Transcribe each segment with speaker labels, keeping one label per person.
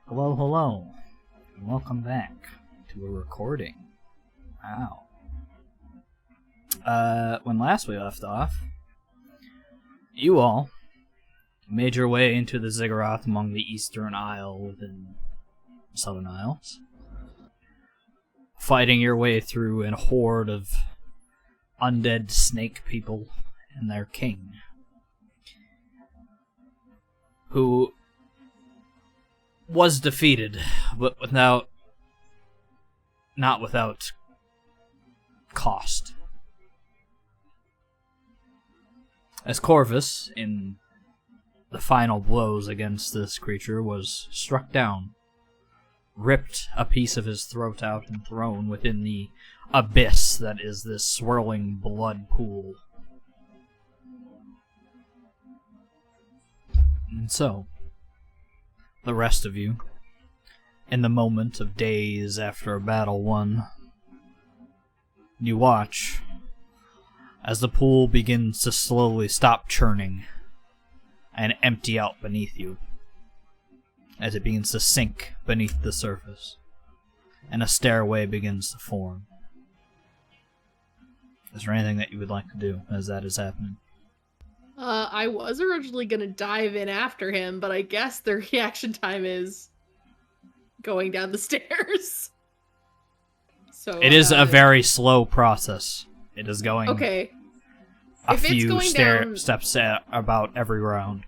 Speaker 1: Hello, hello, and welcome back to a recording. Wow. When last we left off, you all made your way into the ziggurat among the Eastern Isle within the Southern Isles, fighting your way through a horde of undead snake people and their king, who was defeated, but not without cost. As Corvus, in the final blows against this creature, was struck down, ripped a piece of his throat out and thrown within the abyss that is this swirling blood pool. And so, the rest of you, in the moment of days after a battle won, you watch as the pool begins to slowly stop churning and empty out beneath you, as it begins to sink beneath the surface, and a stairway begins to form. Is there anything that you would like to do as that is happening?
Speaker 2: I was originally gonna dive in after him, but I guess the reaction time is going down the stairs. So
Speaker 1: it is a very slow process. It is going
Speaker 2: okay.
Speaker 1: a few steps about every round.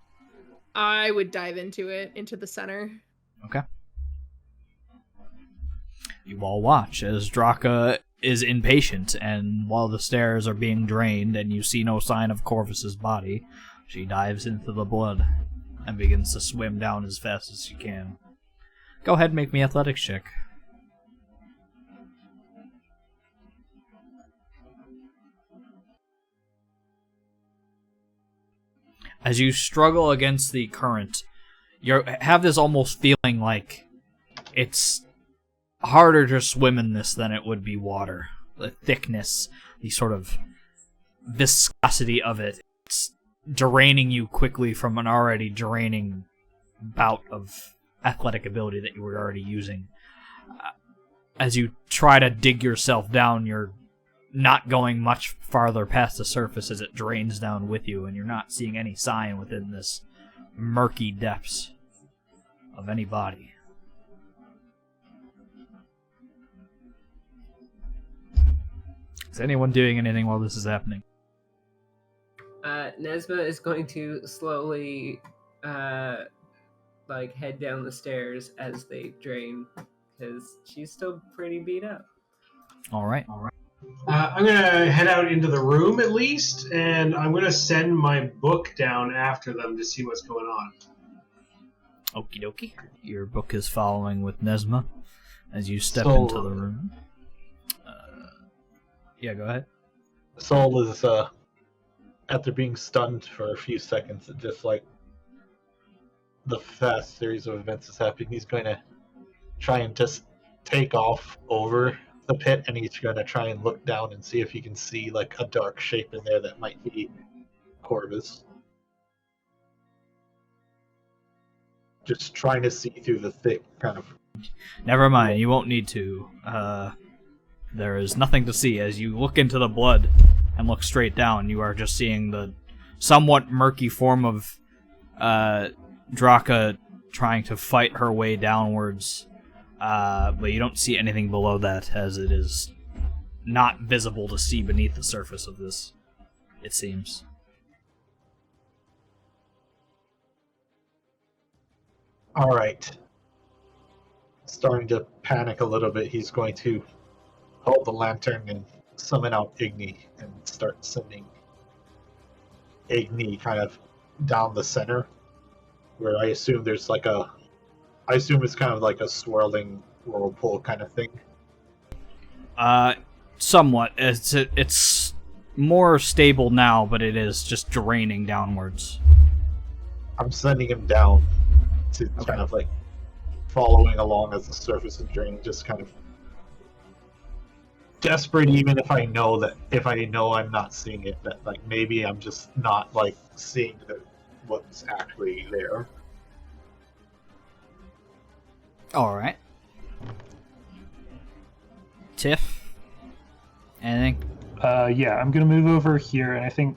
Speaker 2: I would dive into the center.
Speaker 1: Okay. You all watch as Draka is impatient, and while the stairs are being drained and you see no sign of Corvus's body, she dives into the blood and begins to swim down as fast as she can. Go ahead and make me athletics check. As you struggle against the current, you have this almost feeling like it's harder to swim in this than it would be water. The thickness, the sort of viscosity of it, it's draining you quickly from an already draining bout of athletic ability that you were already using. As you try to dig yourself down, you're not going much farther past the surface as it drains down with you, and you're not seeing any sign within this murky depths of any body. Is anyone doing anything while this is happening?
Speaker 3: Nesma is going to slowly, head down the stairs as they drain, because she's still pretty beat up.
Speaker 1: All right.
Speaker 4: I'm going to head out into the room at least, and I'm going to send my book down after them to see what's going on.
Speaker 1: Okie dokie. Your book is following with Nesma as you step
Speaker 5: So,
Speaker 1: into the room. Yeah, go ahead.
Speaker 5: Saul is, after being stunned for a few seconds, just like the fast series of events is happening, he's going to try and just take off over the pit, and he's going to try and look down and see if he can see like a dark shape in there that might be Corvus. Just trying to see through the thick kind of...
Speaker 1: Never mind, you won't need to. There is nothing to see. As you look into the blood and look straight down, you are just seeing the somewhat murky form of Draka trying to fight her way downwards. But you don't see anything below that, as it is not visible to see beneath the surface of this, it seems.
Speaker 5: Alright. Starting to panic a little bit, he's going to hold the lantern and summon out Igni and start sending Igni kind of down the center, where I assume there's like I assume it's kind of like a swirling whirlpool kind of thing.
Speaker 1: Somewhat. It's more stable now, but it is just draining downwards.
Speaker 5: I'm sending him down to kind of like following along as the surface is draining, just kind of desperate, even if I know I'm not seeing it, that like maybe I'm just not like seeing what's actually there.
Speaker 1: Alright. Tiff? Anything?
Speaker 6: Yeah, I'm gonna move over here, and I think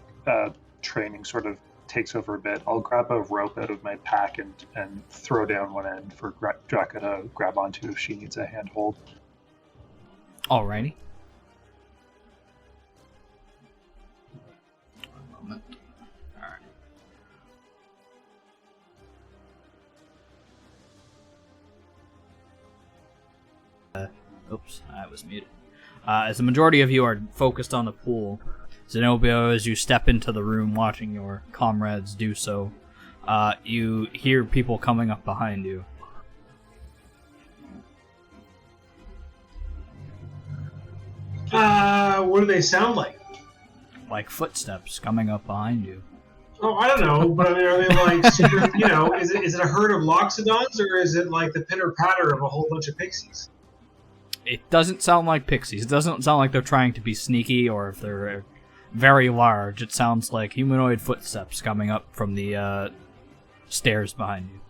Speaker 6: training sort of takes over a bit. I'll grab a rope out of my pack and throw down one end for Draka to grab onto if she needs a handhold.
Speaker 1: Alrighty. One moment. Alright. Oops, I was muted. As the majority of you are focused on the pool, Zenobia, as you step into the room watching your comrades do so, you hear people coming up behind you.
Speaker 4: What do they sound like?
Speaker 1: Like footsteps coming up behind you.
Speaker 4: Oh, I don't know, but I mean, are they like super, is it a herd of loxodons, or is it like the pitter-patter of a whole bunch of pixies?
Speaker 1: It doesn't sound like pixies. It doesn't sound like they're trying to be sneaky or if they're very large. It sounds like humanoid footsteps coming up from the stairs behind you.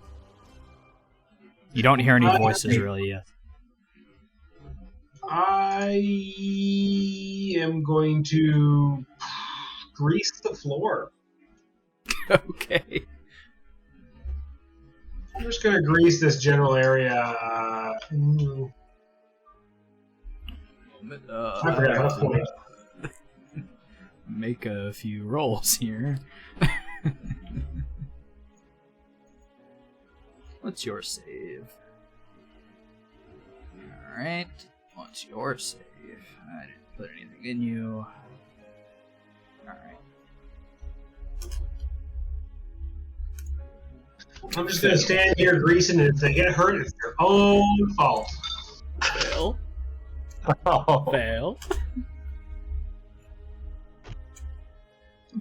Speaker 1: You don't hear any voices really yet.
Speaker 4: I am going to grease the floor.
Speaker 1: Okay.
Speaker 4: I'm just going to grease this general area. I forgot how to point.
Speaker 1: Make a few rolls here. What's your save? Alright. What's your save? I didn't put anything in you. Alright.
Speaker 4: I'm just going to stand here greasing, and if they get hurt, it's their own fault.
Speaker 1: Fail.
Speaker 5: Oh.
Speaker 1: Fail.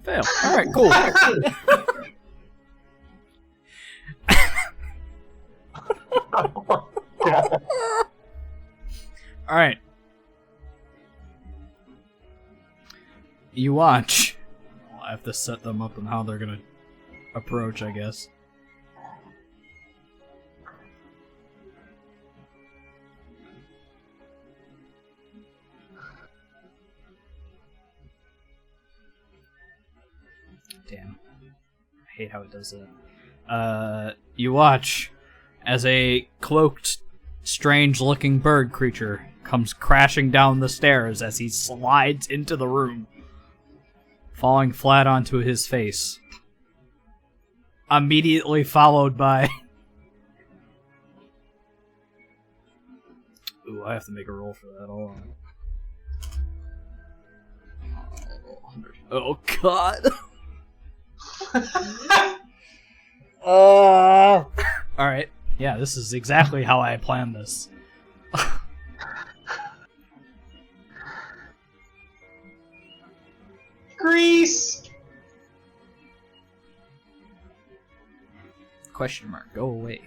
Speaker 1: Fail. Alright, cool. Alright. You watch. I have to set them up on how they're gonna approach, I guess. Damn. I hate how it does that. You watch as a cloaked, strange-looking bird creature comes crashing down the stairs as he slides into the room, falling flat onto his face. Immediately followed by... Ooh, I have to make a roll for that. Hold on. Oh, God! Alright. Yeah, this is exactly how I planned this.
Speaker 4: Grease!
Speaker 1: Question mark. Go away.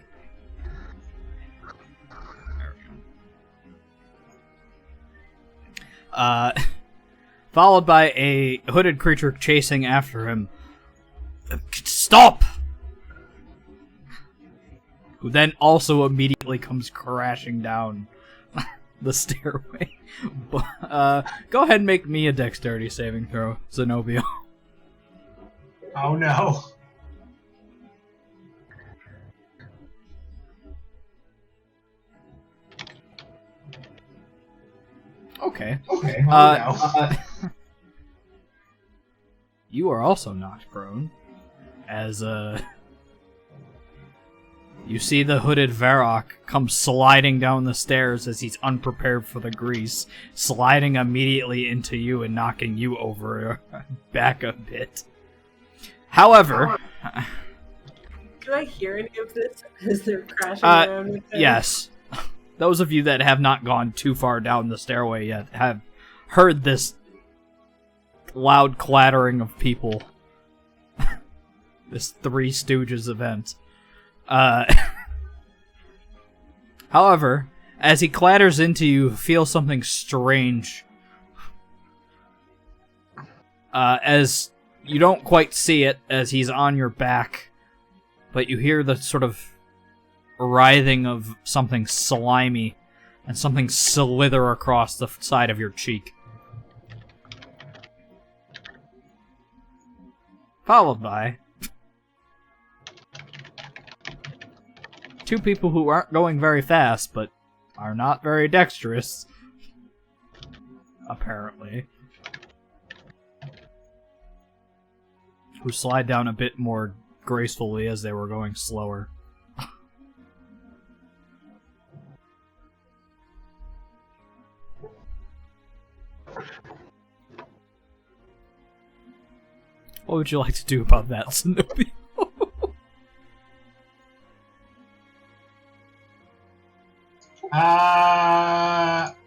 Speaker 1: There we go. Followed by a hooded creature chasing after him. Stop! Who then also immediately comes crashing down the stairway. Go ahead and make me a dexterity saving throw, Zenobia.
Speaker 4: Oh no.
Speaker 1: Okay.
Speaker 4: Okay. Oh no.
Speaker 1: You are also knocked prone, as you see the hooded Varrock come sliding down the stairs as he's unprepared for the grease, sliding immediately into you and knocking you over back a bit. However...
Speaker 3: Do I hear any of this as they're crashing around with them?
Speaker 1: Yes. Those of you that have not gone too far down the stairway yet have heard this loud clattering of people. This Three Stooges event. However, as he clatters into you, feel something strange. As you don't quite see it, as he's on your back, but you hear the sort of writhing of something slimy and something slither across the side of your cheek. Followed by two people who aren't going very fast, but are not very dexterous. Apparently. Who slide down a bit more gracefully as they were going slower. What would you like to do about that, Snoopy?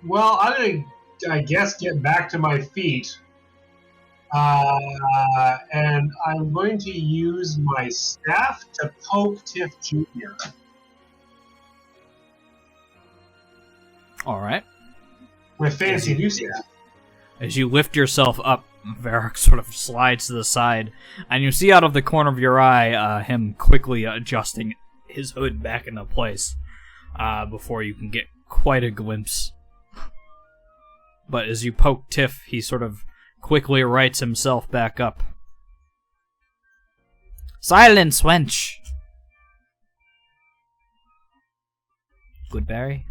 Speaker 4: Well, I'm gonna, I guess, get back to my feet. And I'm going to use my staff to poke Tiff Jr.
Speaker 1: Alright.
Speaker 4: With fancy new staff.
Speaker 1: As you lift yourself up, Varric sort of slides to the side, and you see out of the corner of your eye him quickly adjusting his hood back into place before you can get quite a glimpse. But as you poke Tiff, he sort of quickly rights himself back up. Silence, wench! Good, Barry?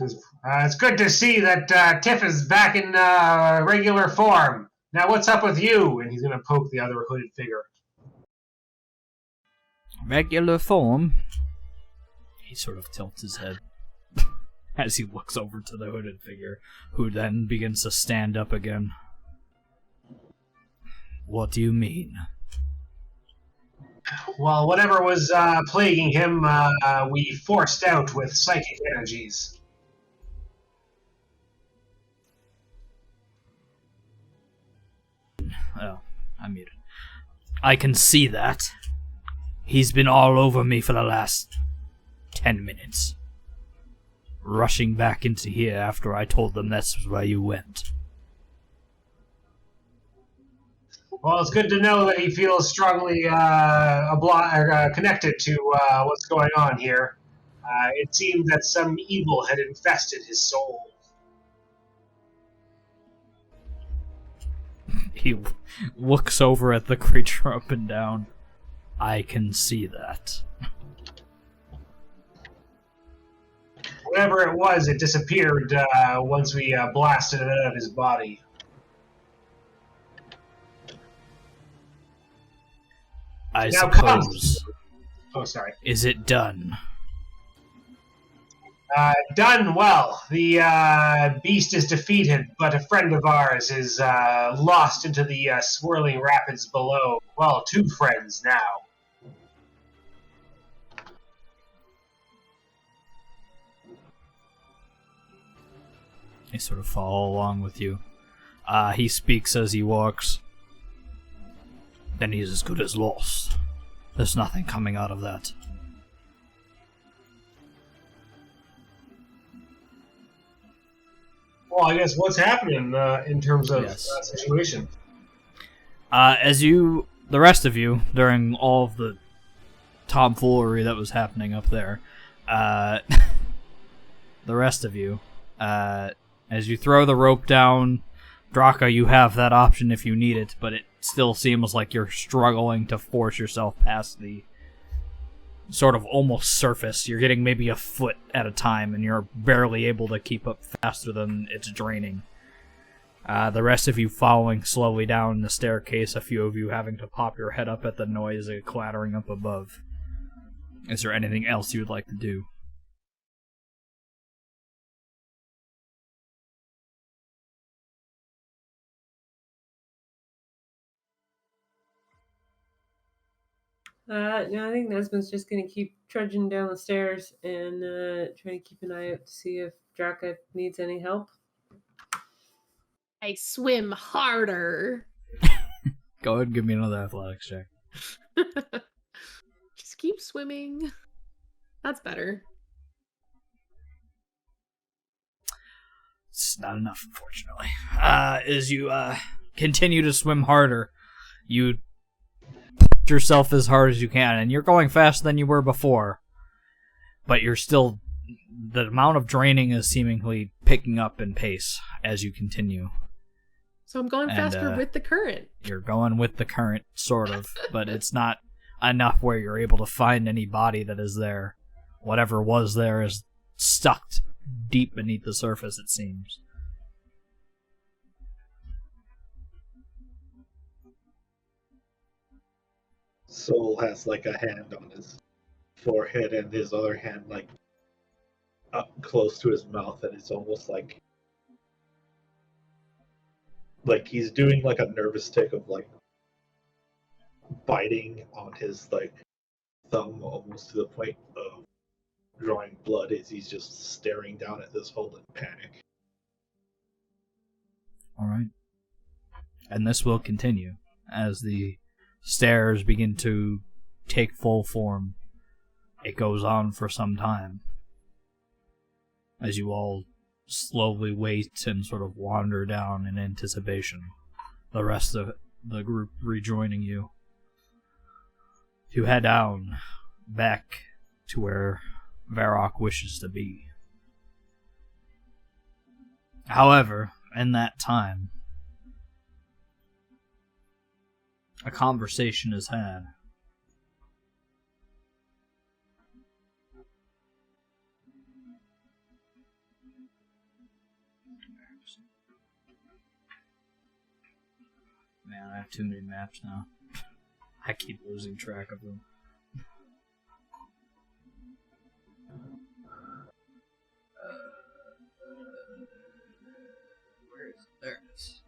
Speaker 4: It's good to see that Tiff is back in regular form. Now what's up with you? And he's going to poke the other hooded figure.
Speaker 1: Regular form? He sort of tilts his head as he looks over to the hooded figure, who then begins to stand up again. What do you mean?
Speaker 4: Well, whatever was plaguing him, we forced out with psychic energies.
Speaker 1: Oh, I'm muted. I can see that. He's been all over me for the last 10 minutes. Rushing back into here after I told them that's where you went.
Speaker 4: Well, it's good to know that he feels strongly connected to what's going on here. It seemed that some evil had infested his soul.
Speaker 1: He looks over at the creature up and down. I can see that.
Speaker 4: Whatever it was, it disappeared once we blasted it out of his body.
Speaker 1: I
Speaker 4: Now
Speaker 1: suppose.
Speaker 4: Oh, sorry.
Speaker 1: Is it done?
Speaker 4: Done well. The beast is defeated, but a friend of ours is lost into the swirling rapids below. Well, two friends now.
Speaker 1: They sort of follow along with you. He speaks as he walks. Then he's as good as lost. There's nothing coming out of that.
Speaker 4: Well, I guess what's happening in terms of
Speaker 1: Yes.
Speaker 4: situation?
Speaker 1: The rest of you, during all of the tomfoolery that was happening up there, the rest of you, as you throw the rope down, Draka, you have that option if you need it, but it still seems like you're struggling to force yourself past the sort of almost surface. You're getting maybe a foot at a time, and you're barely able to keep up faster than it's draining. The rest of you following slowly down the staircase, a few of you having to pop your head up at the noise of clattering up above. Is there anything else you would like to do?
Speaker 3: No, I think Nesmond's just gonna keep trudging down the stairs and trying to keep an eye out to see if Draka needs any help.
Speaker 2: I swim harder.
Speaker 1: Go ahead and give me another athletics check.
Speaker 2: Just keep swimming. That's better.
Speaker 1: it's not enough, unfortunately. As you continue to swim harder, you push yourself as hard as you can, and you're going faster than you were before, but you're still... The amount of draining is seemingly picking up in pace as you continue.
Speaker 2: So I'm going faster with the current.
Speaker 1: You're going with the current, sort of, but it's not enough where you're able to find any body that is there. Whatever was there is stuck deep beneath the surface, it seems.
Speaker 5: Soul has like a hand on his forehead and his other hand like up close to his mouth, and it's almost like he's doing like a nervous tick of like biting on his like thumb almost to the point of drawing blood as he's just staring down at this hole in panic.
Speaker 1: Alright. And this will continue as the stairs begin to take full form. It goes on for some time as you all slowly wait and sort of wander down in anticipation. The rest of the group rejoining you. You head down, back to where Varrock wishes to be. However, in that time, a conversation is had. Man, I have too many maps now. I keep losing track of them. Where is it? There it is.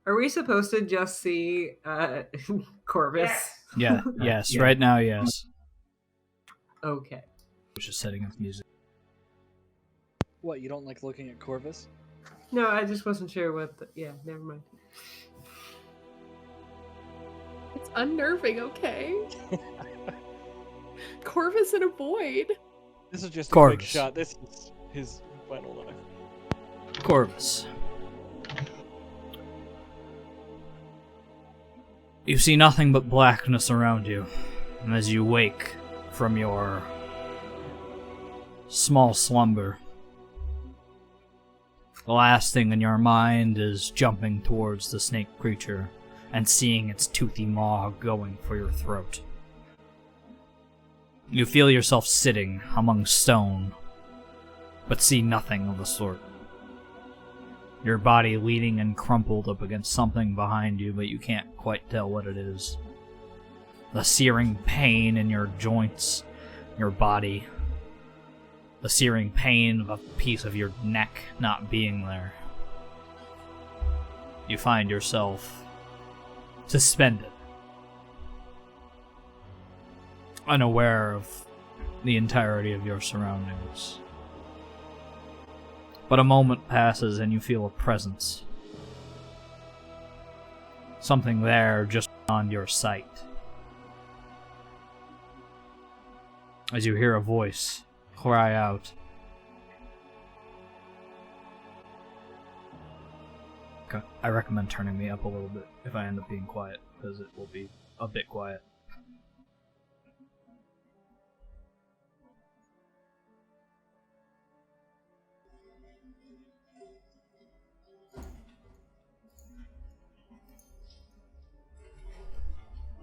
Speaker 3: Are we supposed to just see Corvus?
Speaker 1: Yeah, yes, right now, yes.
Speaker 3: Okay.
Speaker 1: I was just setting up music.
Speaker 7: What, you don't like looking at Corvus?
Speaker 3: No, I just wasn't sure what yeah, never mind.
Speaker 2: It's unnerving, okay? Corvus in a void.
Speaker 7: This is just a
Speaker 1: Corvus.
Speaker 7: quick shot. This is his final life.
Speaker 1: Corvus. You see nothing but blackness around you, and as you wake from your small slumber, the last thing in your mind is jumping towards the snake creature and seeing its toothy maw going for your throat. You feel yourself sitting among stone, but see nothing of the sort. Your body leaning and crumpled up against something behind you, but you can't quite tell what it is. The searing pain in your joints, your body. The searing pain of a piece of your neck not being there. You find yourself suspended, unaware of the entirety of your surroundings. But a moment passes and you feel a presence. Something there just beyond your sight. As you hear a voice cry out. Okay. I recommend turning me up a little bit if I end up being quiet, because it will be a bit quiet.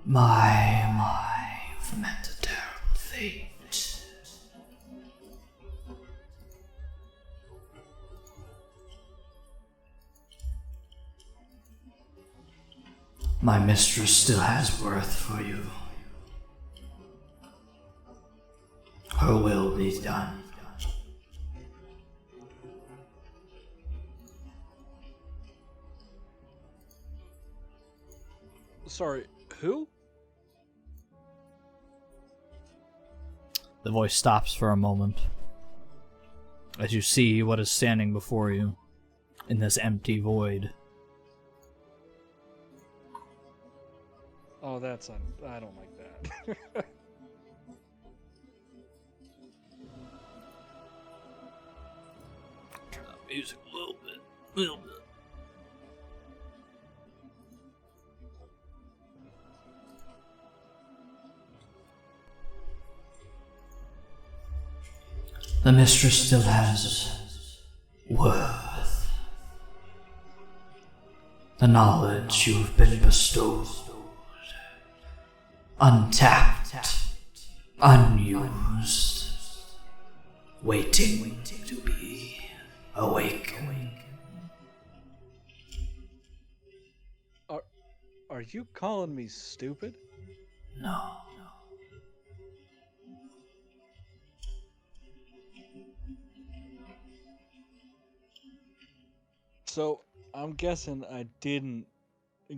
Speaker 1: I've met a terrible fate. My mistress still has worth for you. Her will be done.
Speaker 7: Sorry, who?
Speaker 1: The voice stops for a moment as you see what is standing before you in this empty void.
Speaker 7: Oh, that's I don't like that.
Speaker 1: Turn up music a little bit. The mistress still has worth. The knowledge you have been bestowed, untapped, unused, waiting to be awakened.
Speaker 7: Are you calling me stupid?
Speaker 1: No.
Speaker 7: So, I'm guessing I didn't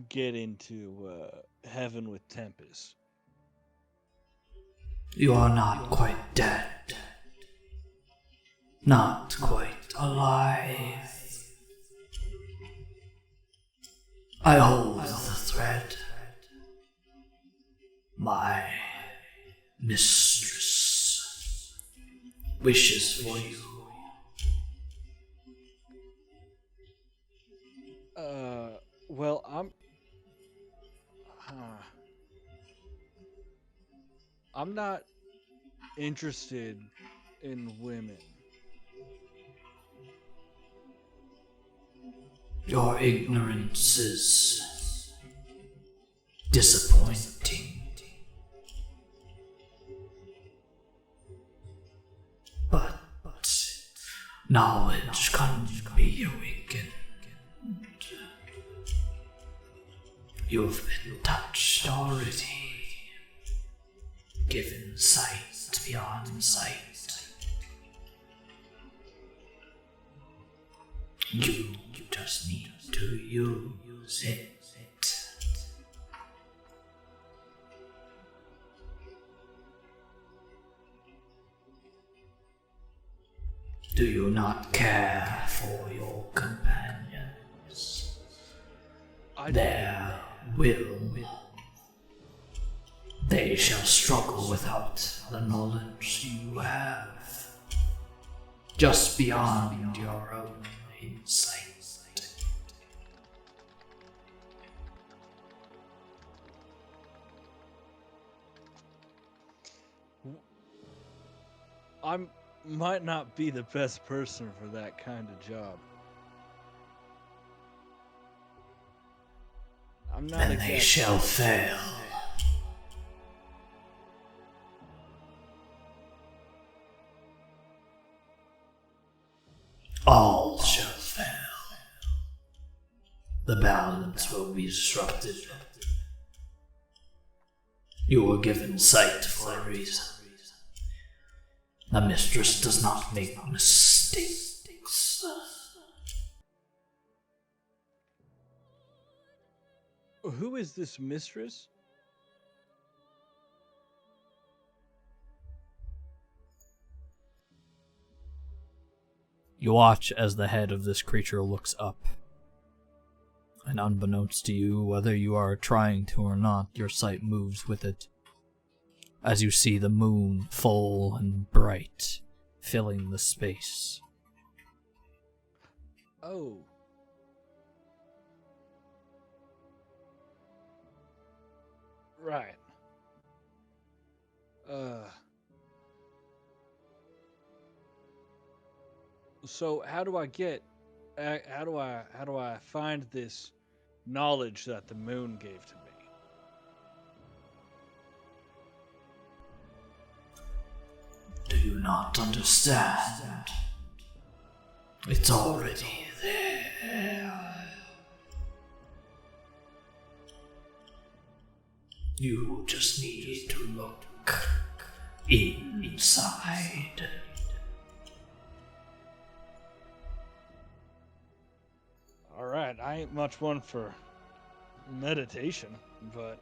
Speaker 7: get into heaven with Tempest.
Speaker 1: You are not quite dead. Not quite alive. I hold the thread. My mistress wishes for you.
Speaker 7: Well, I'm not interested in women.
Speaker 1: Your ignorance is disappointing. But knowledge can be awakened. You've been touched already, given sight beyond sight. You just need to use it. Do you not care for your companions? Their will. They shall struggle without the knowledge you have, just beyond your own insight.
Speaker 7: I might not be the best person for that kind of job. I'm not
Speaker 1: And
Speaker 7: exactly...
Speaker 1: they shall fail. All shall fail. The balance will be disrupted. You were given sight for a reason. The mistress does not make mistakes.
Speaker 7: Who is this mistress?
Speaker 1: You watch as the head of this creature looks up. And unbeknownst to you, whether you are trying to or not, your sight moves with it. As you see the moon full and bright, filling the space.
Speaker 7: Oh. Right. So how do I get how do I find this knowledge that the moon gave to me?
Speaker 1: Do you not understand? It's already there. You just need to look inside.
Speaker 7: Alright, I ain't much one for meditation, but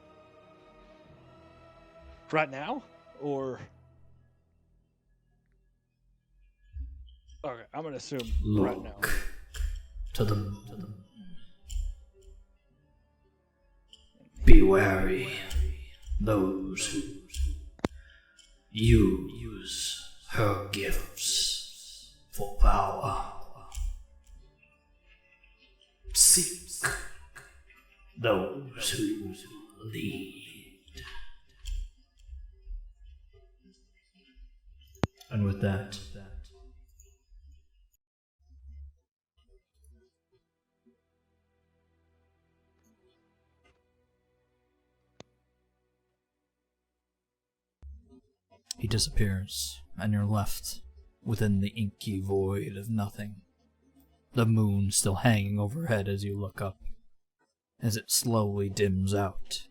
Speaker 7: right now? Or okay, I'm gonna assume right now.
Speaker 1: Look to the moon. Be wary. Those who use her gifts for power. Seek those who lead. And with that, he disappears, and you're left within the inky void of nothing. The moon still hanging overhead as you look up, as it slowly dims out.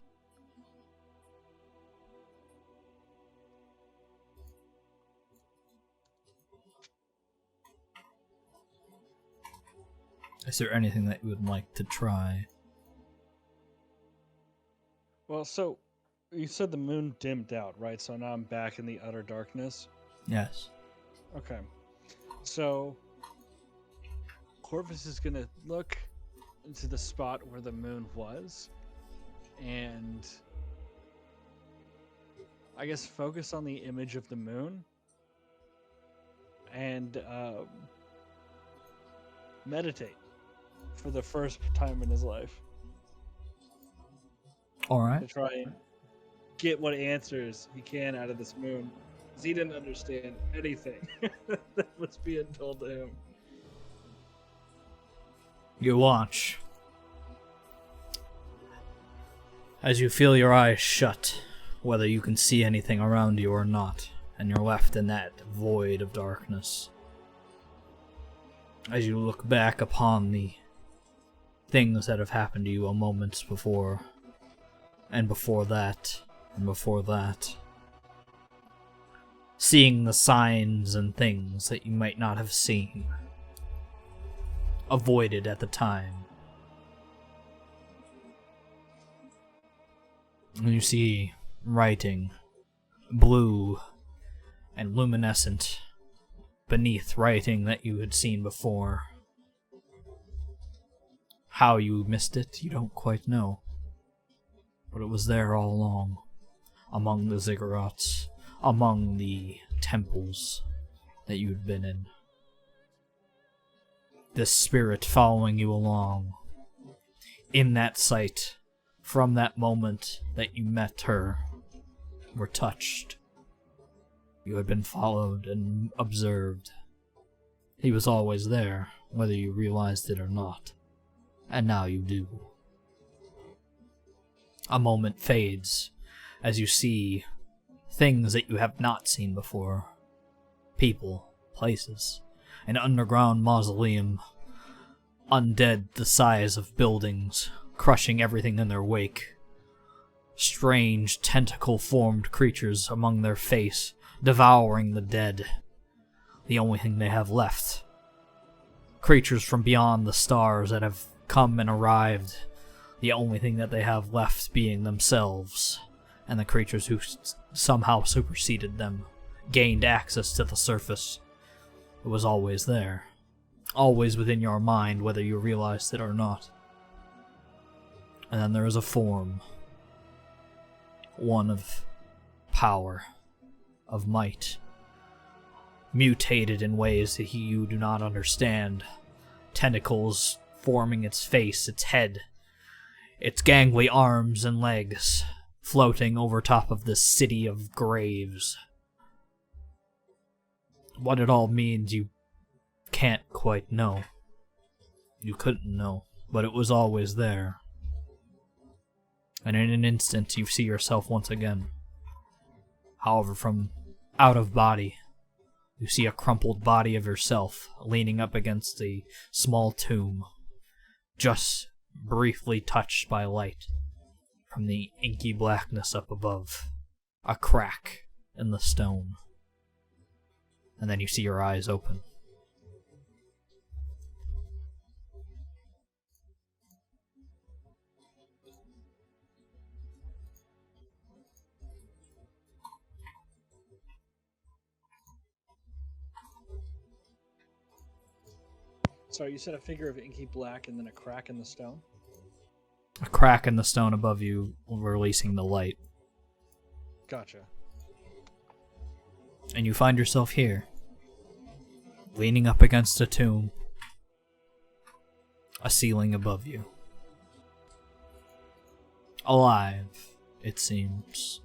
Speaker 1: Is there anything that you would like to try?
Speaker 7: Well, so you said the moon dimmed out, right? So now I'm back in the utter darkness.
Speaker 1: Yes.
Speaker 7: Okay. So Corvus is gonna look into the spot where the moon was, and I guess focus on the image of the moon, and meditate for the first time in his life to
Speaker 1: Alright.
Speaker 7: try and get what answers he can out of this moon, because he didn't understand anything that was being told to him.
Speaker 1: You watch as you feel your eyes shut, whether you can see anything around you or not, and you're left in that void of darkness. As you look back upon the things that have happened to you a moment before, and before that, and before that, seeing the signs and things that you might not have seen, avoided at the time. And you see writing, blue and luminescent, beneath writing that you had seen before. How you missed it, you don't quite know. But it was there all along, among the ziggurats, among the temples that you'd been in. This spirit following you along. In that sight, from that moment that you met her, were touched. You had been followed and observed. He was always there, whether you realized it or not. And now you do. A moment fades as you see things that you have not seen before. People, places, an underground mausoleum, undead the size of buildings, crushing everything in their wake. Strange, tentacle-formed creatures among their face, devouring the dead. The only thing they have left. Creatures from beyond the stars that have come and arrived. The only thing that they have left being themselves, and the creatures who somehow superseded them, gained access to the surface. It was always there. Always within your mind, whether you realized it or not. And then there is a form. One of power, of might. Mutated in ways that you do not understand. Tentacles forming its face, its head, its gangly arms and legs, floating over top of this city of graves. What it all means, you can't quite know. You couldn't know, but it was always there. And in an instant, you see yourself once again. However, from out of body, you see a crumpled body of yourself leaning up against a small tomb, just briefly touched by light from the inky blackness up above. A crack in the stone. And then you see your eyes open.
Speaker 7: Sorry, you said a figure of inky black and then a crack in the stone?
Speaker 1: A crack in the stone above you, releasing the light.
Speaker 7: Gotcha.
Speaker 1: And you find yourself here, leaning up against a tomb, a ceiling above you. Alive, it seems.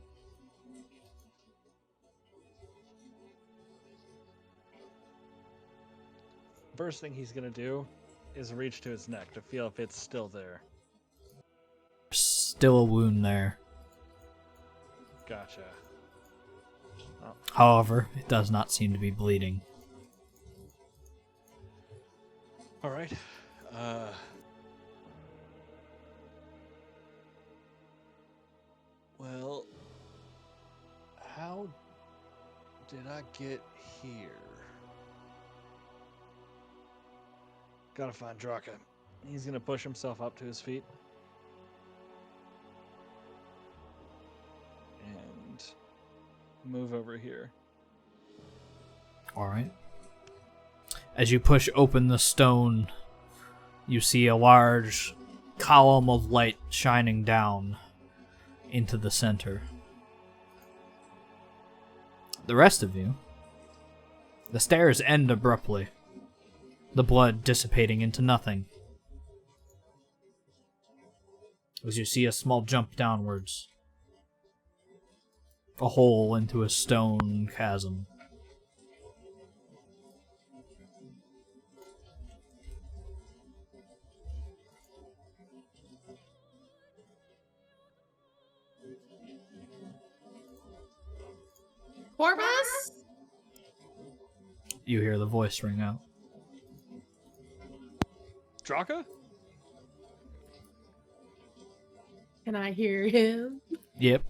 Speaker 7: First thing he's gonna do is reach to his neck to feel if it's still there.
Speaker 1: Still a wound there.
Speaker 7: Gotcha. Oh.
Speaker 1: However, it does not seem to be bleeding.
Speaker 7: Alright. Well, how did I get here? Gotta find Draka. He's gonna push himself up to his feet. And move over here.
Speaker 1: Alright. As you push open the stone, you see a large column of light shining down into the center. The rest of you, the stairs end abruptly, the blood dissipating into nothing. As you see a small jump downwards, a hole into a stone chasm.
Speaker 2: Corvus?
Speaker 1: You hear the voice ring out.
Speaker 7: Draka?
Speaker 2: Can I hear him?
Speaker 1: Yep.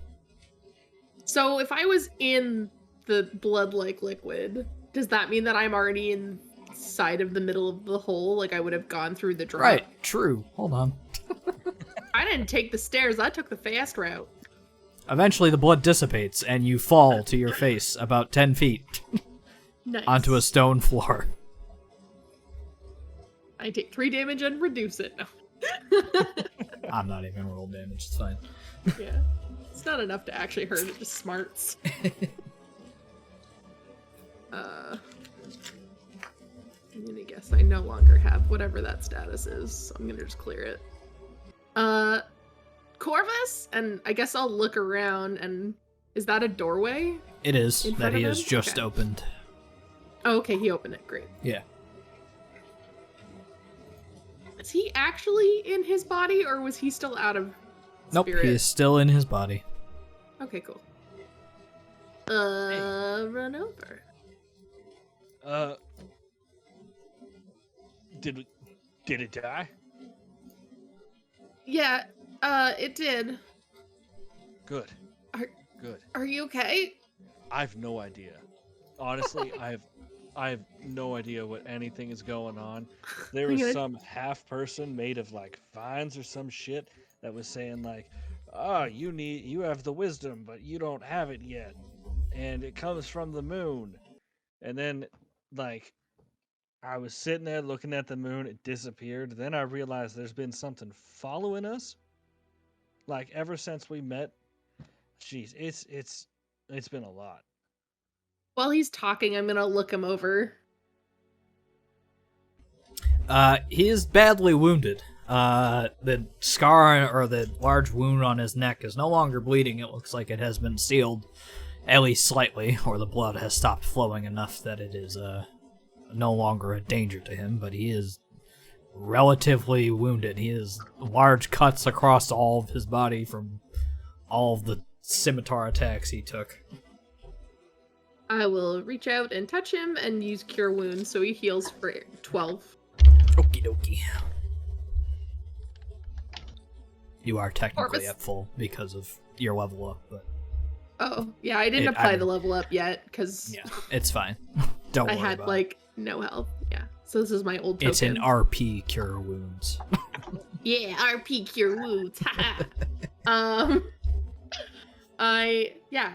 Speaker 2: So if I was in the blood-like liquid, does that mean that I'm already inside of the middle of the hole? Like I would have gone through the drop?
Speaker 1: Right, true. Hold on.
Speaker 2: I didn't take the stairs. I took the fast route.
Speaker 1: Eventually the blood dissipates and you fall to your face about 10 feet
Speaker 2: Nice.
Speaker 1: onto a stone floor.
Speaker 2: I take 3 damage and reduce it. No.
Speaker 1: I'm not even roll damage, it's fine.
Speaker 2: Yeah. It's not enough to actually hurt, it just smarts. I'm gonna guess I no longer have whatever that status is, so I'm gonna just clear it. Corvus? And I guess I'll look around and... Is that a doorway?
Speaker 1: It is,
Speaker 2: In
Speaker 1: that
Speaker 2: front
Speaker 1: he
Speaker 2: of
Speaker 1: has
Speaker 2: him?
Speaker 1: just
Speaker 2: Okay.
Speaker 1: opened.
Speaker 2: Oh, okay, he opened it. Great.
Speaker 1: Yeah.
Speaker 2: Is he actually in his body, or was he still out of
Speaker 1: Nope,
Speaker 2: spirit?
Speaker 1: he is still in his body.
Speaker 2: Okay, cool. Run over.
Speaker 7: Did it die?
Speaker 2: Yeah, it did.
Speaker 7: Good.
Speaker 2: Are-
Speaker 7: Good.
Speaker 2: Are you okay?
Speaker 7: I've no idea. Honestly, I have no idea what anything is going on. There
Speaker 2: I'm
Speaker 7: was
Speaker 2: gonna-
Speaker 7: some half person made of like vines or some shit that was saying like, "Oh, you have the wisdom, but you don't have it yet, and it comes from the moon." And then, like, I was sitting there looking at the moon. It disappeared. Then I realized there's been something following us, like ever since we met. Jeez, it's been a lot.
Speaker 2: While he's talking, I'm gonna look him over.
Speaker 1: He is badly wounded. The scar or the large wound on his neck is no longer bleeding. It looks like it has been sealed, at least slightly, or the blood has stopped flowing enough that it is no longer a danger to him, but he is relatively wounded. He has large cuts across all of his body from all of the scimitar attacks he took.
Speaker 2: I will reach out and touch him and use Cure Wounds, so he heals for 12.
Speaker 1: Okie dokie. You are technically
Speaker 2: Corvus.
Speaker 1: at full because of your level up, but
Speaker 2: Oh, yeah, I didn't
Speaker 1: It-
Speaker 2: apply
Speaker 1: I-
Speaker 2: the level up yet because
Speaker 1: yeah, it's fine. Don't
Speaker 2: I
Speaker 1: worry
Speaker 2: had
Speaker 1: about
Speaker 2: like no health. Yeah, so this is my old
Speaker 1: it. It's an
Speaker 2: token.
Speaker 1: RP cure wounds.
Speaker 2: Yeah, RP cure wounds. Haha.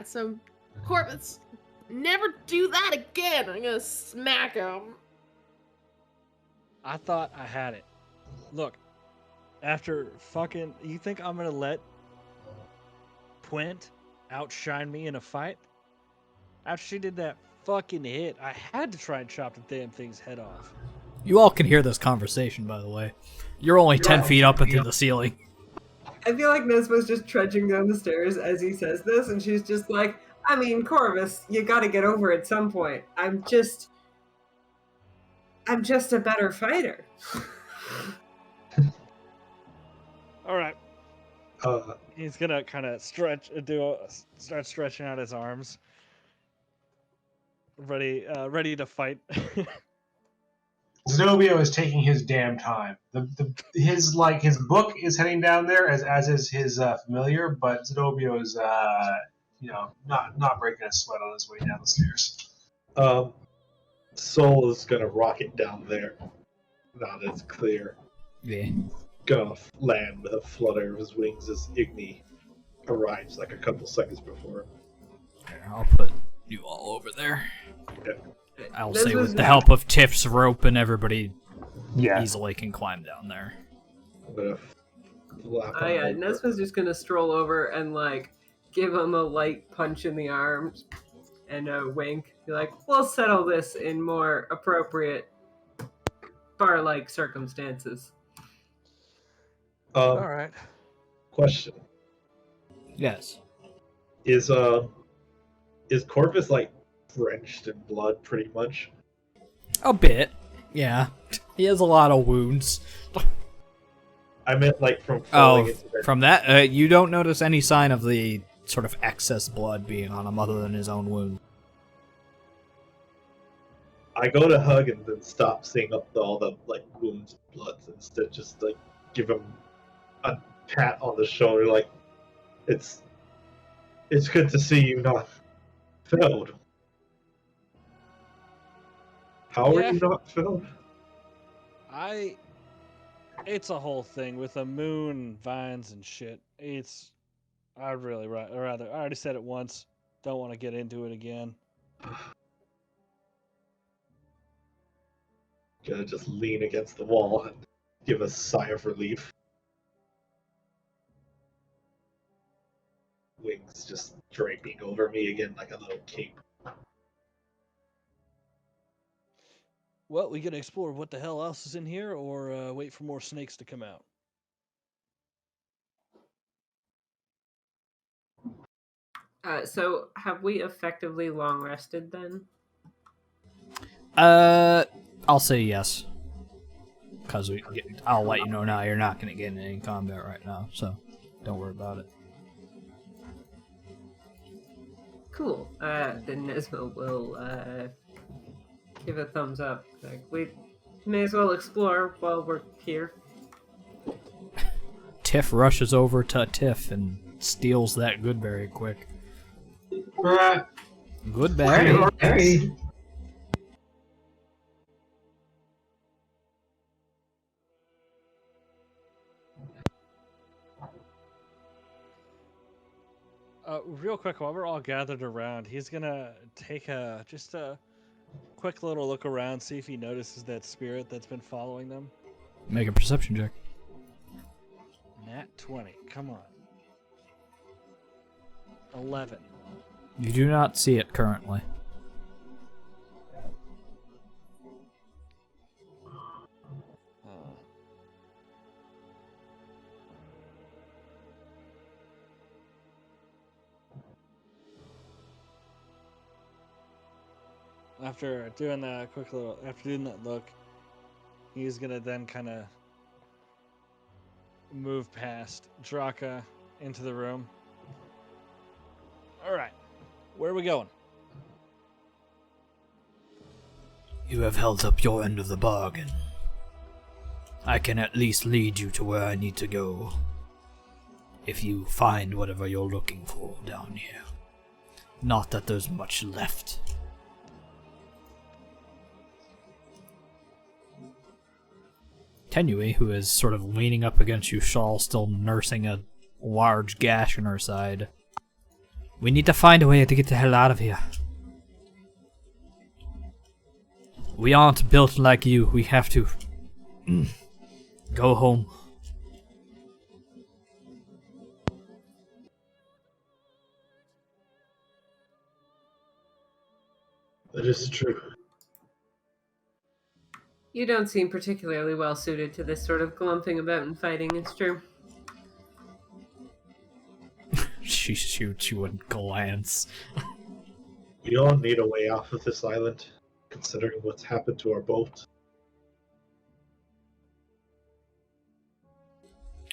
Speaker 2: So Corvus, never do that again. I'm gonna smack him.
Speaker 7: I thought I had it. Look, after fucking, you think I'm gonna let Quint outshine me in a fight? After she did that fucking hit, I had to try and chop the damn thing's head off.
Speaker 1: You all can hear this conversation, by the way. You're only 10 feet up into the ceiling.
Speaker 3: I feel like Nesma's just trudging down the stairs as he says this, and she's just like, I mean, Corvus, you gotta get over it at some point. I'm just a better fighter.
Speaker 7: All right,
Speaker 5: Uh,
Speaker 7: he's gonna kind of start stretching out his arms, ready to fight.
Speaker 4: Zenobio is taking his damn time. His book is heading down there as is his familiar, but Zenobio is not breaking a sweat on his way down the stairs.
Speaker 5: Soul is gonna rocket down there. Now that it's clear.
Speaker 1: Yeah.
Speaker 5: Gonna land with a flutter of his wings as Igni arrives like a couple seconds before him.
Speaker 1: Here, I'll put you all over there. I'll say with the help of Tiff's rope and everybody
Speaker 6: Yeah.
Speaker 1: easily can climb down there.
Speaker 5: I'm gonna flap on
Speaker 3: Yeah,
Speaker 5: my-
Speaker 3: Nesma's just gonna stroll over and like give him a light punch in the arms and a wink. Be like, we'll settle this in more appropriate bar-like circumstances.
Speaker 7: All right.
Speaker 5: Question:
Speaker 1: Yes.
Speaker 5: Is Corvus like drenched in blood, pretty much?
Speaker 1: A bit. Yeah. He has a lot of wounds.
Speaker 5: I meant like from falling
Speaker 1: Oh,
Speaker 5: into the...
Speaker 1: from that, you don't notice any sign of the sort of excess blood being on him other than his own wound.
Speaker 5: I go to hug and then stop seeing up all the like wounds and bloods, and instead just like give him a pat on the shoulder, like it's good to see you not failed. How are
Speaker 7: Yeah.
Speaker 5: you not failed?
Speaker 7: It's a whole thing with the moon, vines, and shit. I'd really rather. I already said it once. Don't want to get into it again.
Speaker 5: Gonna just lean against the wall and give a sigh of relief. Wings just draping over me again like a little cape.
Speaker 7: Well, we gonna explore what the hell else is in here, or wait for more snakes to come out.
Speaker 3: So have we effectively long rested then?
Speaker 1: I'll say yes. Because I'll let you know now, you're not going to get in any combat right now, so don't worry about it.
Speaker 3: Cool. Then Nesma will give a thumbs up. Like, we may as well explore while we're here.
Speaker 1: Tiff rushes over to Tiff and steals that good berry quick. Good berry?
Speaker 4: Hey.
Speaker 7: Real quick, while we're all gathered around, he's gonna take just a quick little look around, see if he notices that spirit that's been following them.
Speaker 1: Make a perception check.
Speaker 7: Nat 20, come on. 11.
Speaker 1: You do not see it currently.
Speaker 7: After doing that look, he's gonna then kind of move past Draka into the room. All right, where are we going?
Speaker 1: You have held up your end of the bargain. I can at least lead you to where I need to go. if you find whatever you're looking for down here. Not that there's much left. Tenue, who is sort of leaning up against you, Shawl, still nursing a large gash in her side. We need to find a way to get the hell out of here. We aren't built like you. We have to go home.
Speaker 5: That is true.
Speaker 3: You don't seem particularly well suited to this sort of glumping about and fighting, it's true.
Speaker 1: She shoots you a glance.
Speaker 5: We all need a way off of this island, considering what's happened to our boat.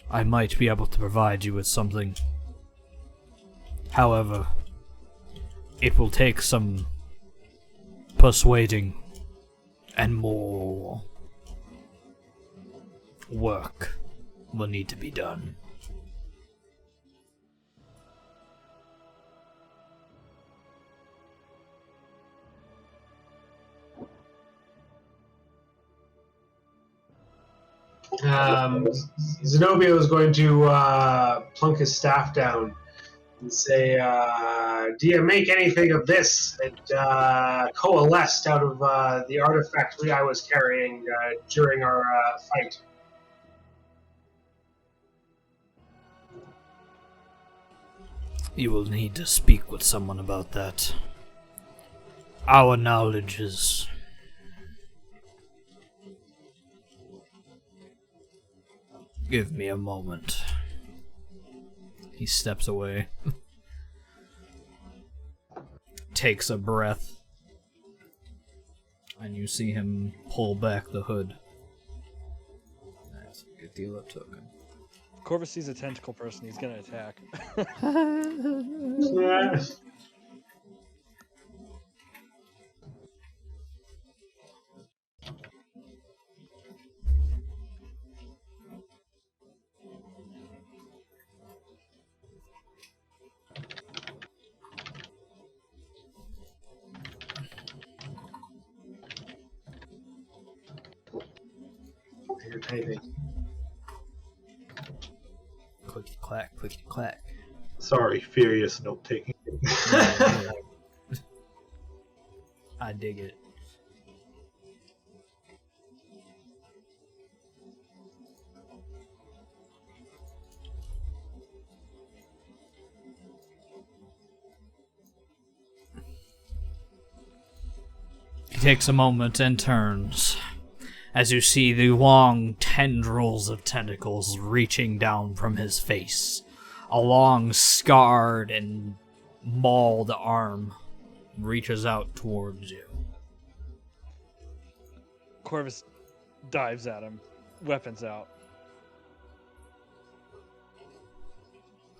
Speaker 1: I might be able to provide you with something. However, it will take some persuading and more work will need to be done.
Speaker 4: Zenobia is going to plunk his staff down and say, do you make anything of this? It coalesced out of the artifact I was carrying during our fight.
Speaker 1: You will need to speak with someone about that. Our knowledge is... Give me a moment. He steps away. Takes a breath. And you see him pull back the hood. That's a good deal of token.
Speaker 7: Corvus sees a tentacle person, he's gonna attack.
Speaker 4: You're typing.
Speaker 1: Clickety clack, clickety clack.
Speaker 5: Sorry, furious note taking.
Speaker 1: I dig it. He takes a moment and turns, as you see the long tendrils of tentacles reaching down from his face. A long, scarred and mauled arm reaches out towards you.
Speaker 7: Corvus dives at him, weapons out.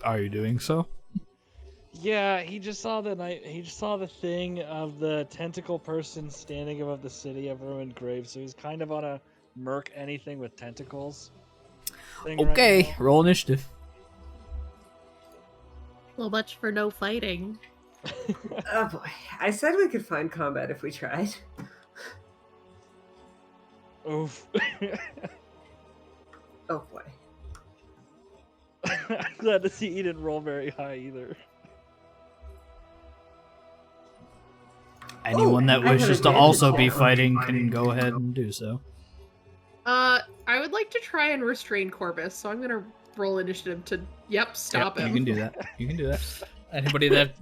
Speaker 1: Are you doing so?
Speaker 7: Yeah, he just saw the thing of the tentacle person standing above the city of ruined graves, so he's kind of on a murk anything with tentacles thing
Speaker 1: Okay,
Speaker 7: right
Speaker 1: roll initiative.
Speaker 2: Well, much for no fighting.
Speaker 3: Oh boy, I said we could find combat if we tried.
Speaker 7: now. Oof.
Speaker 3: Oh boy.
Speaker 7: I'm glad to see he didn't roll very high either.
Speaker 1: Anyone that
Speaker 3: I have
Speaker 1: wishes to
Speaker 3: advantage
Speaker 1: also
Speaker 3: now.
Speaker 1: be fighting can go ahead and do so.
Speaker 2: I would like to try and restrain Corvus, so I'm gonna roll initiative to, stop
Speaker 1: Yep,
Speaker 2: him.
Speaker 1: You can do that. You can do that. Anybody that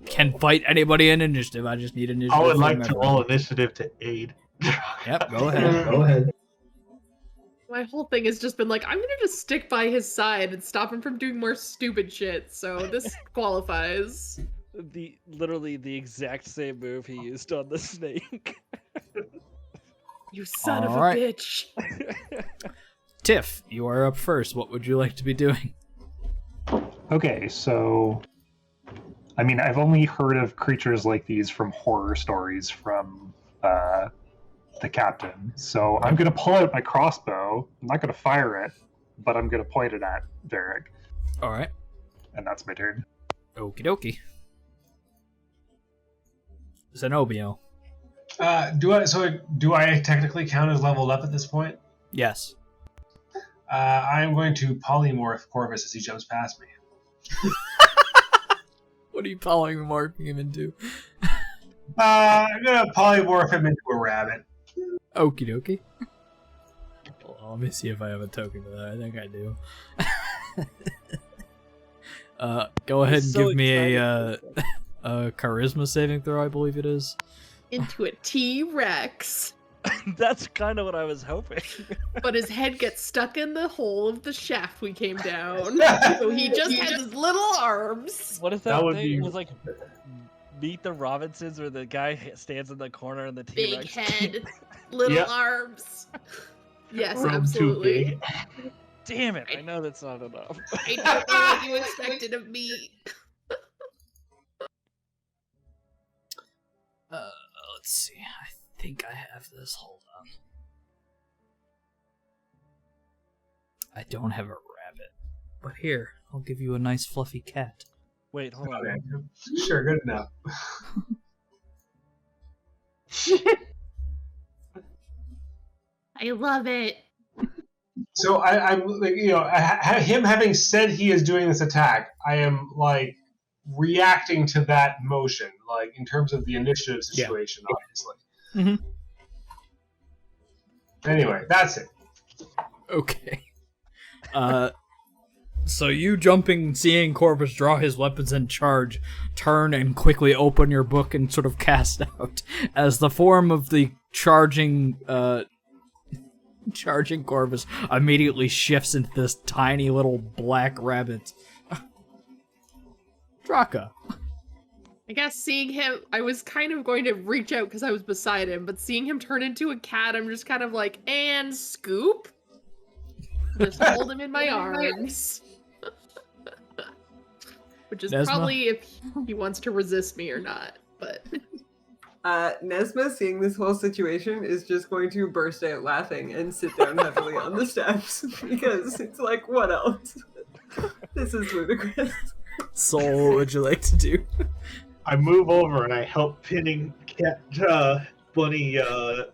Speaker 1: can fight anybody in initiative, I just need initiative.
Speaker 5: I would
Speaker 1: from
Speaker 5: like to
Speaker 1: everyone.
Speaker 5: roll initiative to aid.
Speaker 1: Yep, go ahead.
Speaker 4: Go ahead.
Speaker 2: My whole thing has just been like, I'm gonna just stick by his side and stop him from doing more stupid shit, so this qualifies.
Speaker 7: Literally the exact same move he used on the snake.
Speaker 2: You son of a
Speaker 1: Alright.
Speaker 2: bitch.
Speaker 1: Tiff, you are up first. What would you like to be doing?
Speaker 6: Okay, so I mean, I've only heard of creatures like these from horror stories from the captain. So I'm gonna pull out my crossbow. I'm not gonna fire it, but I'm gonna point it at Varric.
Speaker 1: All right.
Speaker 6: and that's my turn.
Speaker 1: Okie dokie. Zenobio.
Speaker 4: Do I technically count as leveled up at this point?
Speaker 1: Yes.
Speaker 4: I'm going to polymorph Corvus as he jumps past me.
Speaker 1: What are you polymorphing him into?
Speaker 4: I'm gonna polymorph him into a rabbit.
Speaker 1: Okie dokie. Well, let me see if I have a token for that. I think I do. Go ahead and
Speaker 7: so
Speaker 1: give me
Speaker 7: excited
Speaker 1: a charisma saving throw, I believe it is.
Speaker 2: Into a T-Rex.
Speaker 7: That's kind of what I was hoping.
Speaker 2: But his head gets stuck in the hole of the shaft we came down. So he just has his little arms.
Speaker 7: What if
Speaker 5: That
Speaker 7: that
Speaker 5: would
Speaker 7: thing
Speaker 5: be-
Speaker 7: was like Meet the Robinsons, where the guy stands in the corner and the
Speaker 2: Big
Speaker 7: T-Rex
Speaker 2: head, little
Speaker 5: Yep.
Speaker 2: arms. Yes,
Speaker 5: Room too
Speaker 2: absolutely.
Speaker 5: big.
Speaker 7: Damn it! I know that's not enough.
Speaker 2: I don't know what you expected of me.
Speaker 1: Let's see. I think I have this. Hold on. I don't have a rabbit. But here, I'll give you a nice fluffy cat.
Speaker 7: Wait, hold on.
Speaker 4: Okay. Sure, good enough.
Speaker 2: I love it.
Speaker 4: So I'm like, him having said he is doing this attack, I am like reacting to that motion, like in terms of the initiative situation, obviously.
Speaker 1: Mhm.
Speaker 4: Anyway, that's it.
Speaker 1: Okay. So you jumping, seeing Corvus draw his weapons and charge, turn and quickly open your book and sort of cast out as the form of the charging Corvus immediately shifts into this tiny little black rabbit. Draka.
Speaker 2: I guess seeing him, I was kind of going to reach out because I was beside him, but seeing him turn into a cat, I'm just kind of like, and scoop? Just hold him in my arms. Which is
Speaker 1: Nesma?
Speaker 2: probably if he wants to resist me or not, but...
Speaker 3: Nesma, seeing this whole situation, is just going to burst out laughing and sit down heavily on the steps because it's like, what else? This is ludicrous.
Speaker 1: Soul, what would you like to do?
Speaker 5: I move over and I help pinning Bunny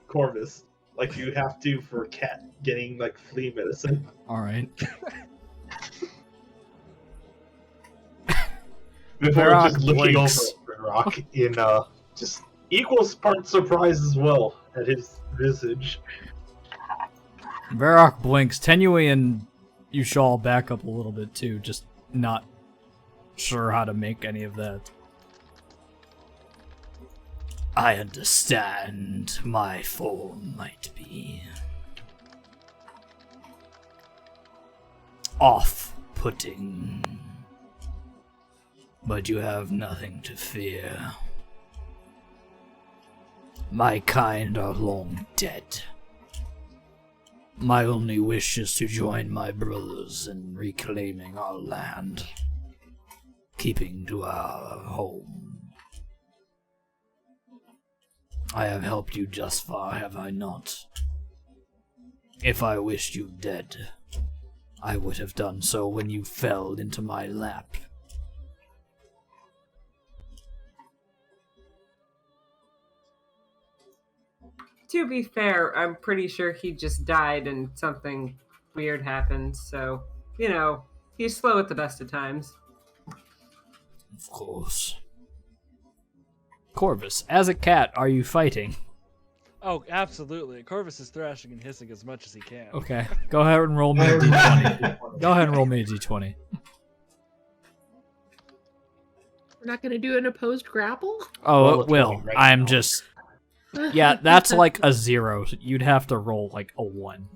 Speaker 5: Corvus, like you have to for cat getting like flea medicine.
Speaker 1: Alright.
Speaker 5: Before
Speaker 1: Varrock
Speaker 5: just looking
Speaker 1: blinks.
Speaker 5: over at Rock in just equal parts surprise as well at his visage.
Speaker 1: Varrock blinks. Tenui and Yushal back up a little bit too, just not sure how to make any of that. I understand my form might be off-putting, but you have nothing to fear. My kind are long dead. My only wish is to join my brothers in reclaiming our land, keeping to our home. I have helped you thus far, have I not? If I wished you dead, I would have done so when you fell into my lap.
Speaker 3: To be fair, I'm pretty sure he just died and something weird happened, so, he's slow at the best of times.
Speaker 1: Of course. Corvus, as a cat, are you fighting?
Speaker 7: Oh, absolutely. Corvus is thrashing and hissing as much as he can.
Speaker 1: Okay, go ahead and roll me a d20. Go ahead and roll me a d20.
Speaker 2: We're not going to do an opposed grapple?
Speaker 1: Oh,
Speaker 5: Roll a
Speaker 1: it will.
Speaker 5: 20 right
Speaker 1: I'm
Speaker 5: now.
Speaker 1: just... Yeah, that's like a 0. You'd have to roll like a 1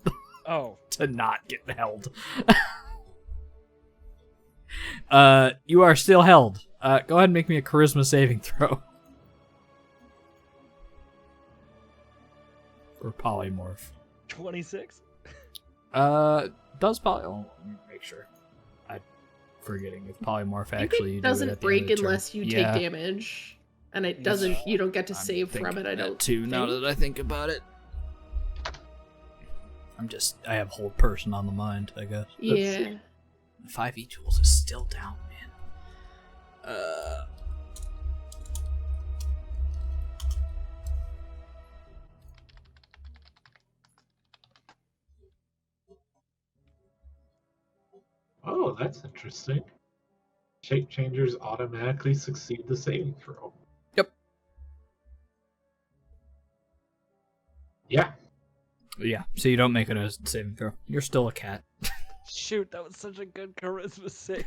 Speaker 7: Oh,
Speaker 1: to not get held. You are still held. Go ahead and make me a charisma saving throw. Or polymorph.
Speaker 7: 26?
Speaker 1: Does poly... Oh, let me make sure. I'm forgetting if polymorph
Speaker 2: I think
Speaker 1: actually
Speaker 2: it
Speaker 1: you do it
Speaker 2: doesn't
Speaker 1: at the end of
Speaker 2: break
Speaker 1: the turn.
Speaker 2: unless you
Speaker 1: Yeah,
Speaker 2: take damage. And it doesn't, you don't get to
Speaker 1: I'm
Speaker 2: save from
Speaker 1: thinking
Speaker 2: it, I
Speaker 1: that
Speaker 2: don't
Speaker 1: too, now
Speaker 2: think.
Speaker 1: that I think about it. I have whole person on the mind, I guess.
Speaker 2: Yeah.
Speaker 1: 5e tools is still down, man.
Speaker 5: Oh, that's interesting. Shape changers automatically succeed the saving throw.
Speaker 1: Yep.
Speaker 5: Yeah.
Speaker 1: Yeah, so you don't make it a saving throw. You're still a cat.
Speaker 7: Shoot, that was such a good charisma save.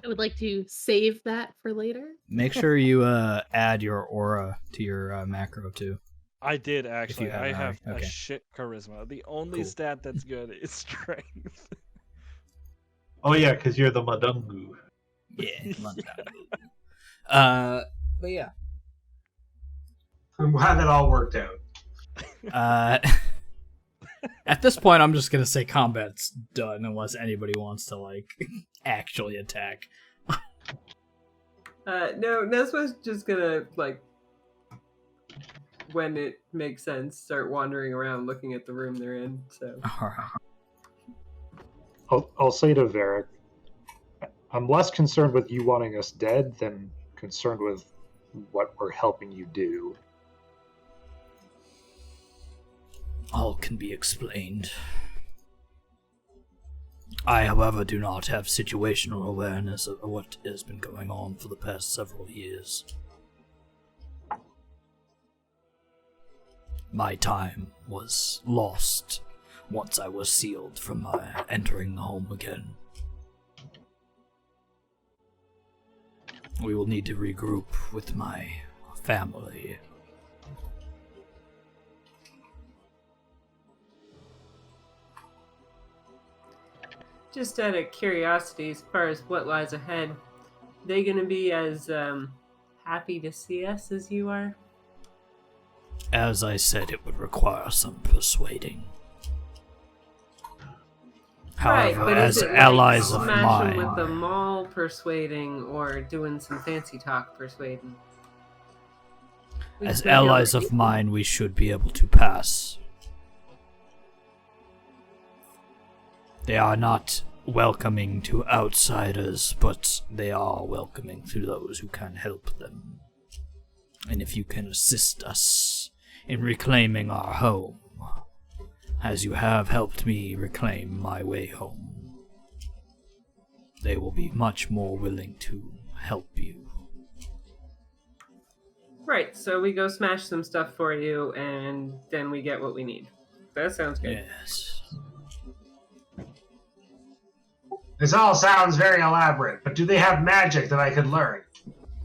Speaker 2: I would like to save that for later.
Speaker 1: Make sure you add your aura to your macro too.
Speaker 7: I did actually.
Speaker 1: haven't
Speaker 7: I have
Speaker 1: already.
Speaker 7: a
Speaker 1: Okay.
Speaker 7: shit charisma. The only
Speaker 1: Cool.
Speaker 7: stat that's good is strength.
Speaker 5: Oh yeah, because you're the Madungu.
Speaker 1: Yeah. But yeah.
Speaker 4: I'm glad that all worked out.
Speaker 1: At this point, I'm just gonna say combat's done unless anybody wants to like actually attack.
Speaker 3: No, Neswa's just gonna, like, when it makes sense, start wandering around looking at the room they're in, so.
Speaker 1: All right.
Speaker 6: I'll say to Varric, I'm less concerned with you wanting us dead than concerned with what we're helping you do.
Speaker 1: All can be explained. I, however, do not have situational awareness of what has been going on for the past several years. My time was lost once I was sealed from my entering the home again. We will need to regroup with my family.
Speaker 3: Just out of curiosity, as far as what lies ahead, they gonna be as happy to see us as you are?
Speaker 1: As I said, it would require some persuading. However,
Speaker 3: but
Speaker 1: as
Speaker 3: is it
Speaker 1: allies
Speaker 3: like
Speaker 1: of
Speaker 3: smashing
Speaker 1: mine,
Speaker 3: with the mall persuading or doing some fancy talk persuading? We
Speaker 1: as
Speaker 3: should be
Speaker 1: allies
Speaker 3: able
Speaker 1: of
Speaker 3: to-
Speaker 1: mine, we should be able to pass. They are not welcoming to outsiders, but they are welcoming to those who can help them. And if you can assist us in reclaiming our home, as you have helped me reclaim my way home, they will be much more willing to help you.
Speaker 3: Right, so we go smash some stuff for you, and then we get what we need. That sounds good.
Speaker 1: Yes.
Speaker 4: This all sounds very elaborate, but do they have magic that I could learn?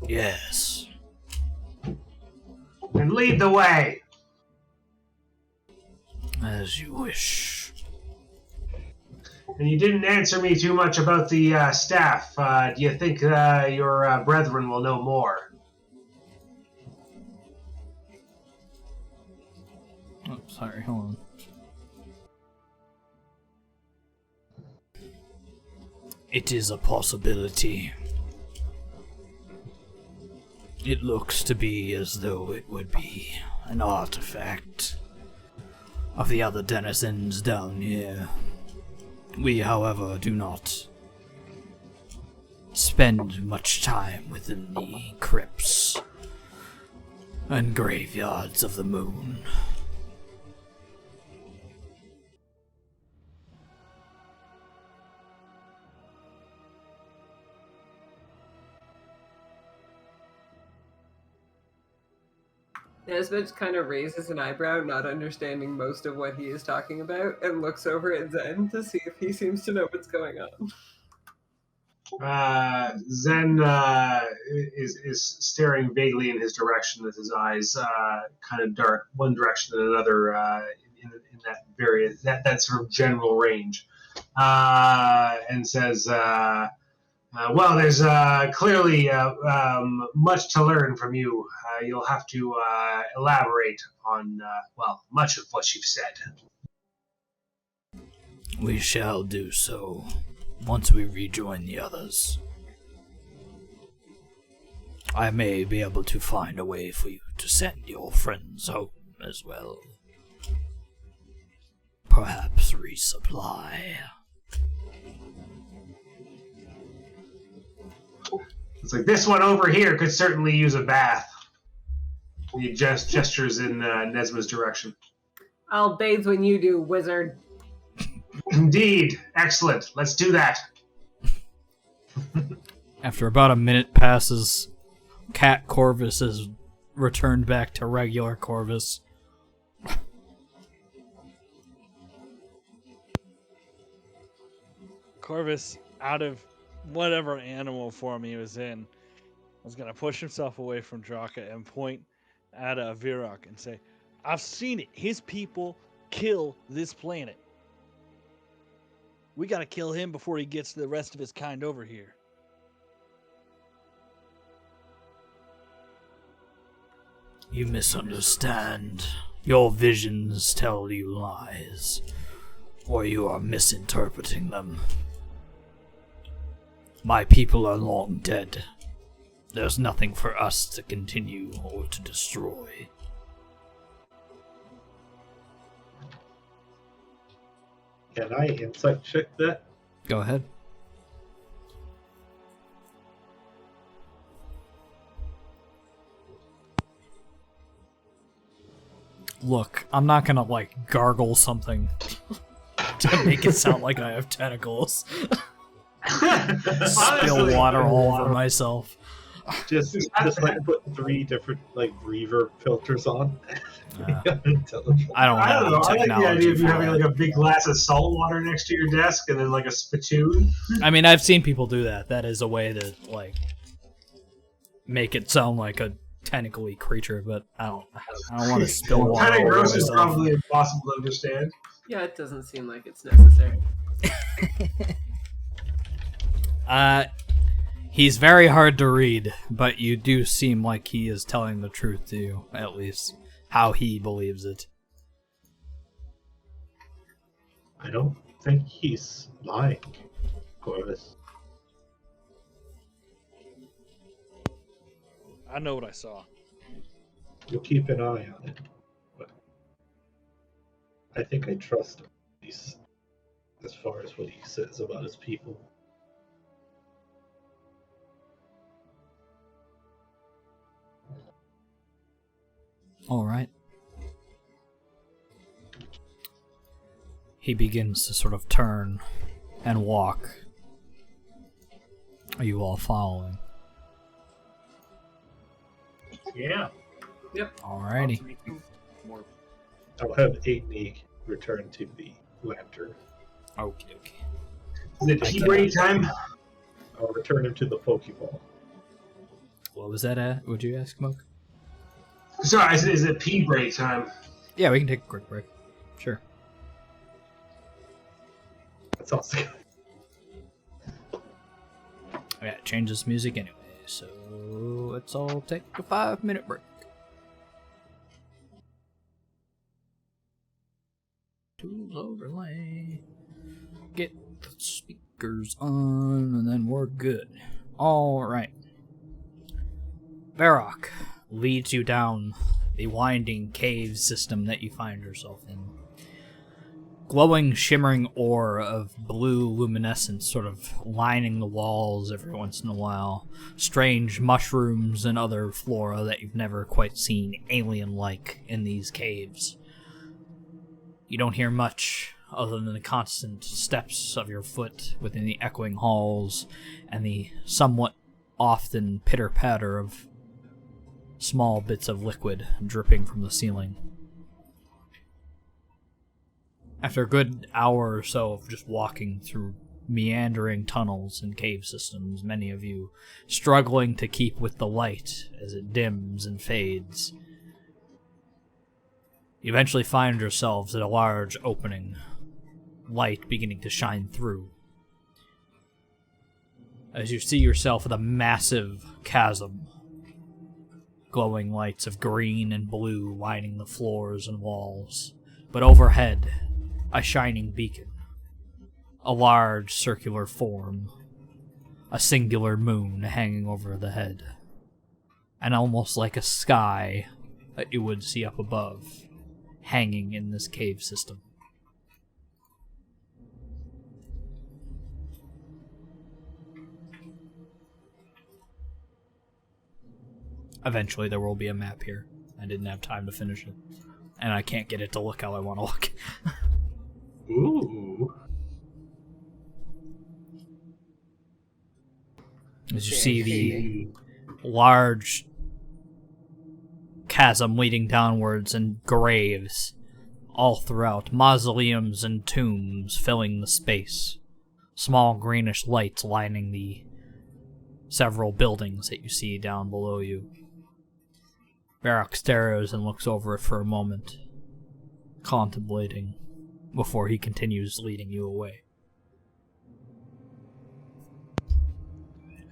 Speaker 1: Yes.
Speaker 4: Then lead the way.
Speaker 1: As you wish.
Speaker 4: And you didn't answer me too much about the staff. Do you think your brethren will know more?
Speaker 1: Oh, sorry, hold on. It is a possibility. It looks to be as though it would be an artifact of the other denizens down here. We, however, do not spend much time within the crypts and graveyards of the moon.
Speaker 3: Nesmith kind of raises an eyebrow, not understanding most of what he is talking about, and looks over at Zen to see if he seems to know what's going on.
Speaker 4: Zen is staring vaguely in his direction with his eyes kind of dark one direction and another in that various that sort of general range, and says, "Well, there's clearly much to learn from you. You'll have to elaborate on much of what you've said."
Speaker 1: We shall do so once we rejoin the others. I may be able to find a way for you to send your friends home as well. Perhaps resupply.
Speaker 4: It's like, this one over here could certainly use a bath. He gestures in Nesma's direction.
Speaker 3: I'll bathe when you do, wizard.
Speaker 4: Indeed. Excellent. Let's do that.
Speaker 1: After about a minute passes, Cat Corvus is returned back to regular Corvus.
Speaker 7: Corvus, out of whatever animal form he was in, was going to push himself away from Draka and point at Virok and say, I've seen it. His people kill this planet. We got to kill him before he gets the rest of his kind over here.
Speaker 1: You misunderstand. Your visions tell you lies, or you are misinterpreting them. My people are long dead. There's nothing for us to continue or to destroy.
Speaker 5: Can I insight check that?
Speaker 1: Go ahead. Look, I'm not gonna, gargle something to make it sound like I have tentacles. Spill water all over myself.
Speaker 5: Just put 3 different reverb filters on.
Speaker 1: I don't
Speaker 4: I don't
Speaker 1: have
Speaker 4: know.
Speaker 1: the
Speaker 4: I like the
Speaker 1: technology
Speaker 4: idea of you
Speaker 1: for
Speaker 4: having
Speaker 1: that.
Speaker 4: a big glass of salt water next to your desk and then a spittoon.
Speaker 1: I mean, I've seen people do that. That is a way to make it sound like a tentacly creature, but I don't want to spill water
Speaker 4: Kind
Speaker 1: all
Speaker 4: of
Speaker 1: over
Speaker 4: gross is
Speaker 1: myself.
Speaker 4: probably impossible to understand.
Speaker 3: Yeah, it doesn't seem like it's necessary.
Speaker 1: He's very hard to read, but you do seem like he is telling the truth to you, at least how he believes it.
Speaker 5: I don't think he's lying, Corvus.
Speaker 7: I know what I saw.
Speaker 5: We'll keep an eye on it. But I think I trust him, at least as far as what he says about his people.
Speaker 1: All right. He begins to sort of turn and walk. Are you all following?
Speaker 4: Yeah.
Speaker 1: Alrighty.
Speaker 5: I'll have Aitney return to the lantern.
Speaker 1: Okay.
Speaker 4: Is it tea break time?
Speaker 5: I'll return him to the Pokeball.
Speaker 1: What was that at? Would you ask, Smoke?
Speaker 4: Sorry, is it pee break time?
Speaker 1: Yeah, we can take a quick break. Sure.
Speaker 5: That sounds good.
Speaker 1: I gotta change this music anyway, so let's all take a 5-minute break. Tools overlay. Get the speakers on, and then we're good. Alright. Varrock leads you down the winding cave system that you find yourself in. Glowing, shimmering ore of blue luminescence sort of lining the walls every once in a while. Strange mushrooms and other flora that you've never quite seen alien-like in these caves. You don't hear much other than the constant steps of your foot within the echoing halls and the somewhat often pitter-patter of small bits of liquid dripping from the ceiling. After a good hour or so of just walking through meandering tunnels and cave systems, many of you struggling to keep with the light as it dims and fades, you eventually find yourselves at a large opening, light beginning to shine through. As you see yourself at a massive chasm, glowing lights of green and blue lining the floors and walls, but overhead, a shining beacon, a large circular form, a singular moon hanging over the head, and almost like a sky that you would see up above, hanging in this cave system. Eventually there will be a map here. I didn't have time to finish it. And I can't get it to look how I want to look.
Speaker 5: Ooh.
Speaker 1: As you see the large chasm leading downwards and graves all throughout, mausoleums and tombs filling the space, small greenish lights lining the several buildings that you see down below you. Varrock stares and looks over it for a moment, contemplating, before he continues leading you away.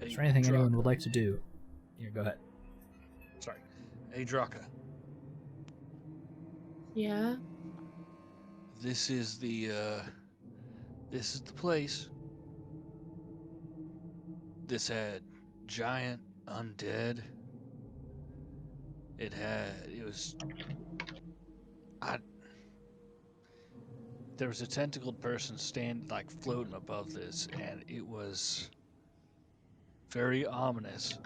Speaker 1: Is there anything anyone would like to do? Here, go ahead.
Speaker 7: Sorry. Hey, Draka.
Speaker 2: Yeah?
Speaker 7: This is the place. This had giant undead. There was a tentacled person floating above this, and it was very ominous.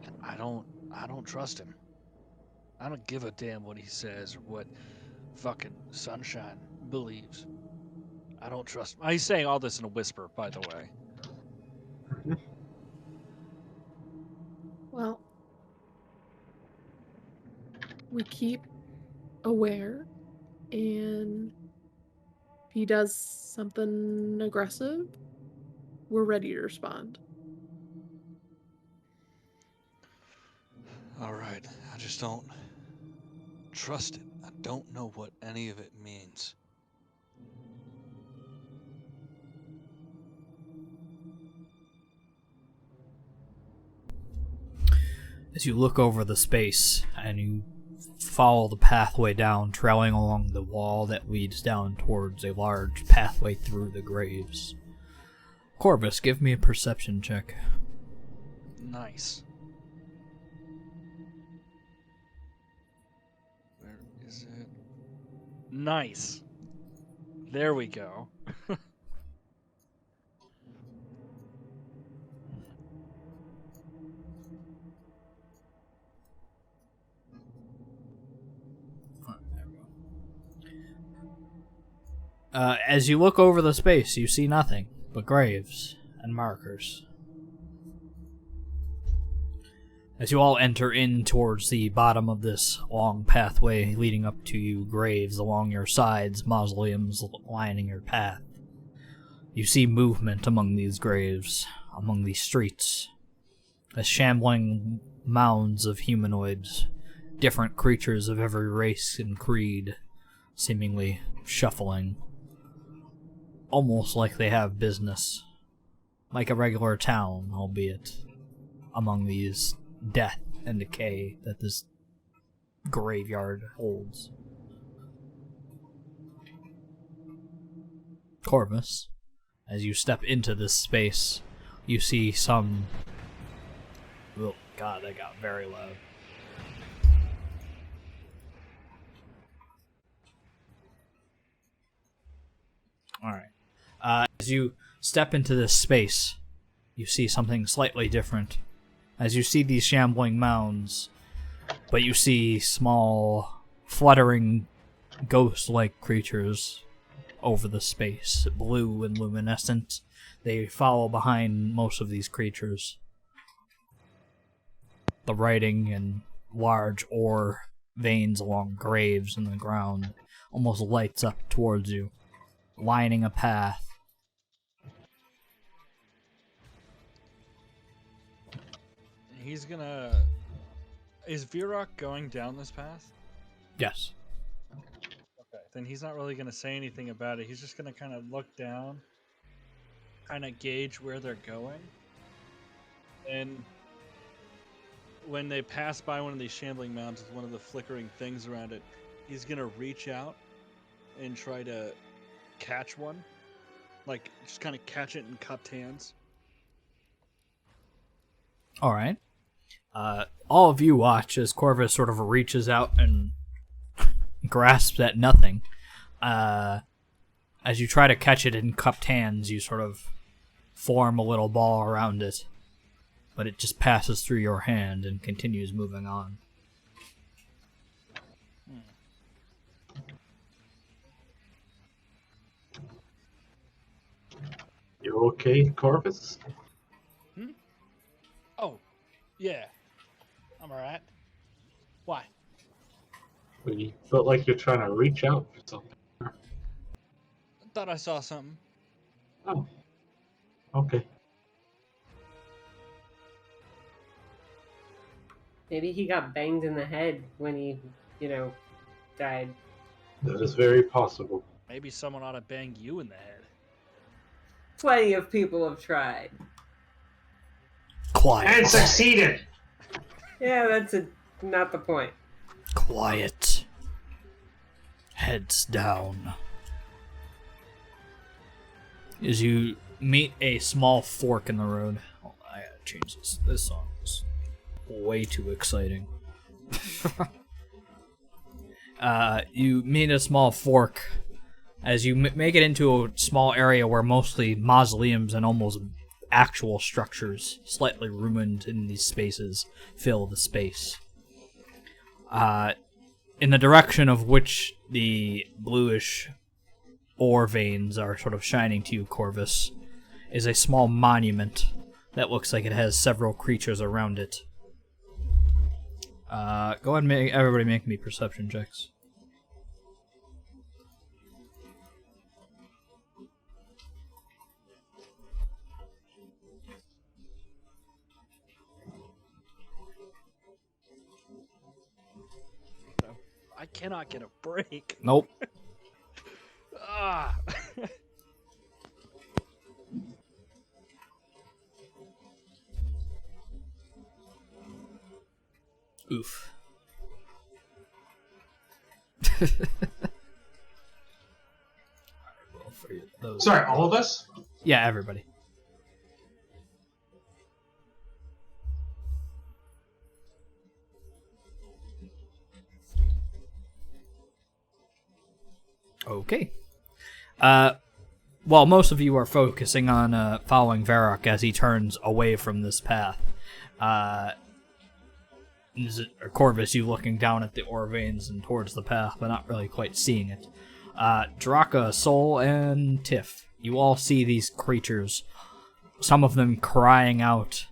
Speaker 7: And I don't trust him. I don't give a damn what he says or what fucking Sunshine believes. I don't trust him. He's saying all this in a whisper, by the way.
Speaker 2: Well, we keep aware, and if he does something aggressive, we're ready to respond.
Speaker 7: All right. I just don't trust it. I don't know what any of it means.
Speaker 1: As you look over the space and you follow the pathway down, trailing along the wall that leads down towards a large pathway through the graves. Corvus, give me a perception check.
Speaker 7: Nice. Where is it? Nice. There we go.
Speaker 1: As you look over the space, you see nothing but graves and markers. As you all enter in towards the bottom of this long pathway leading up to you, graves along your sides, mausoleums lining your path. You see movement among these graves, among these streets, as shambling mounds of humanoids, different creatures of every race and creed, seemingly shuffling. Almost like they have business. Like a regular town, albeit among these death and decay that this graveyard holds. Corvus, as you step into this space, you see some... Oh god, that got very loud. Alright. As you step into this space, you see something slightly different. As you see these shambling mounds, but you see small, fluttering, ghost-like creatures over the space, blue and luminescent. They follow behind most of these creatures. The writing and large ore veins along graves in the ground almost lights up towards you, lining a path.
Speaker 7: He's gonna... Is Virok going down this path?
Speaker 1: Yes.
Speaker 7: Okay, then he's not really gonna say anything about it. He's just gonna kind of look down, kind of gauge where they're going. And when they pass by one of these shambling mounds with one of the flickering things around it, he's gonna reach out and try to catch one. Like, just kind of catch it in cupped hands.
Speaker 1: Alright. All of you watch as Corvus sort of reaches out and grasps at nothing. As you try to catch it in cupped hands, you sort of form a little ball around it. but it just passes through your hand and continues moving on.
Speaker 5: You okay, Corvus?
Speaker 7: Oh, yeah. I'm alright. Why?
Speaker 5: You felt like you're trying to reach out for something.
Speaker 7: I thought I saw something.
Speaker 5: Oh, okay.
Speaker 3: Maybe he got banged in the head when he, died.
Speaker 5: That is very possible.
Speaker 7: Maybe someone ought to bang you in the head.
Speaker 3: Plenty of people have tried.
Speaker 1: Quiet.
Speaker 4: And succeeded.
Speaker 3: Yeah, that's not the point.
Speaker 1: Quiet. Heads down. As you meet a small fork in the road. Oh, I gotta change this. This song is way too exciting. You meet a small fork as you make it into a small area where mostly mausoleums and almost actual structures, slightly ruined in these spaces, fill the space. In the direction of which the bluish ore veins are sort of shining to you, Corvus, is a small monument that looks like it has several creatures around it. Go ahead and everybody make me perception checks.
Speaker 7: I cannot get a break.
Speaker 1: Nope.
Speaker 7: Ah.
Speaker 1: Oof.
Speaker 4: Sorry, all of us?
Speaker 1: Yeah, everybody. Okay. While most of you are focusing on following Varrock as he turns away from this path, Corvus, you looking down at the ore veins and towards the path, but not really quite seeing it. Draka, Sol, and Tiff, you all see these creatures, some of them crying out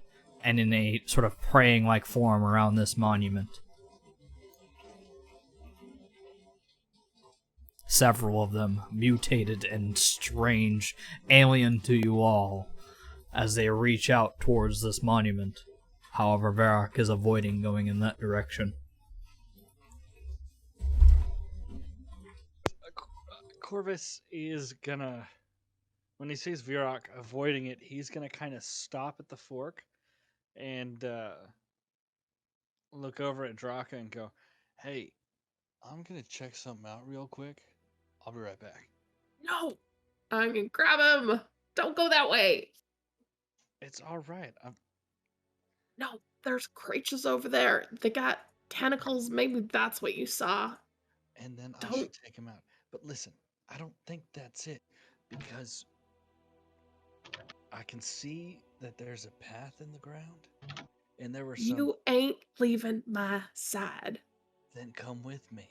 Speaker 1: and in a sort of praying-like form around this monument. Several of them mutated and strange, alien to you all, as they reach out towards this monument. However, Varrock is avoiding going in that direction.
Speaker 7: Corvus is gonna, when he sees Varrock avoiding it, he's gonna kind of stop at the fork and look over at Draka and go, "Hey, I'm gonna check something out real quick. I'll be right back."
Speaker 2: No! I'm gonna grab him! Don't go that way!
Speaker 7: It's all right.
Speaker 2: No, there's creatures over there. They got tentacles. Maybe that's what you saw.
Speaker 7: And then I
Speaker 2: Don't-
Speaker 7: should take him out. But listen, I don't think that's it, because I can see that there's a path in the ground, and there were some.
Speaker 2: You ain't leaving my side.
Speaker 7: Then come with me.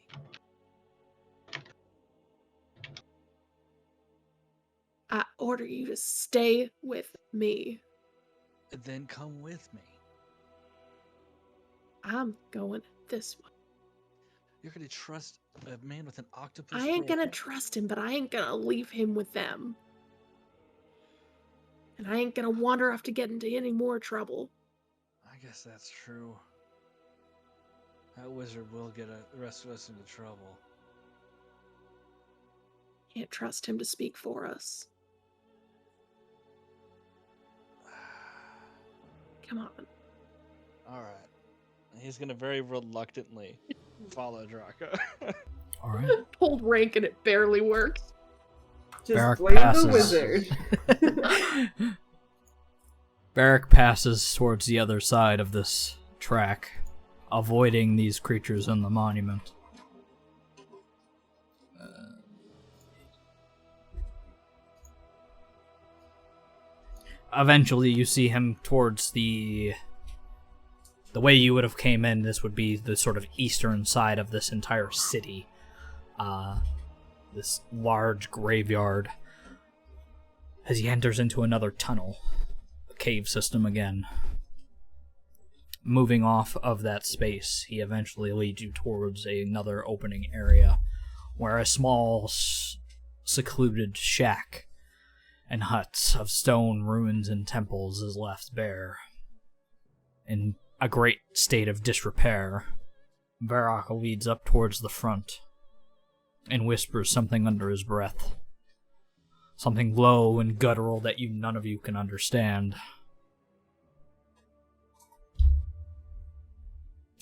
Speaker 2: I order you to stay with me.
Speaker 7: Then come with me.
Speaker 2: I'm going this way.
Speaker 7: You're gonna trust a man with an octopus?
Speaker 2: I ain't
Speaker 7: for a
Speaker 2: gonna
Speaker 7: pet?
Speaker 2: trust him, but I ain't gonna leave him with them. And I ain't gonna wander off to get into any more trouble.
Speaker 7: I guess that's true. That wizard will get the rest of us into trouble.
Speaker 2: Can't trust him to speak for us. Come on.
Speaker 7: All right. He's gonna very reluctantly follow Draka.
Speaker 1: All right.
Speaker 2: Hold rank and it barely works.
Speaker 3: Just
Speaker 1: Varrock
Speaker 3: blame
Speaker 1: passes.
Speaker 3: the wizard.
Speaker 1: Varrock passes towards the other side of this track, avoiding these creatures in the monument. eventually you see him towards the way you would have came in. This would be the sort of eastern side of this entire city. This large graveyard. As he enters into another tunnel. A cave system again. Moving off of that space, he eventually leads you towards another opening area where a small, secluded shack and huts of stone, ruins, and temples is left bare. In a great state of disrepair, Varrock leads up towards the front and whispers something under his breath. Something low and guttural that none of you can understand.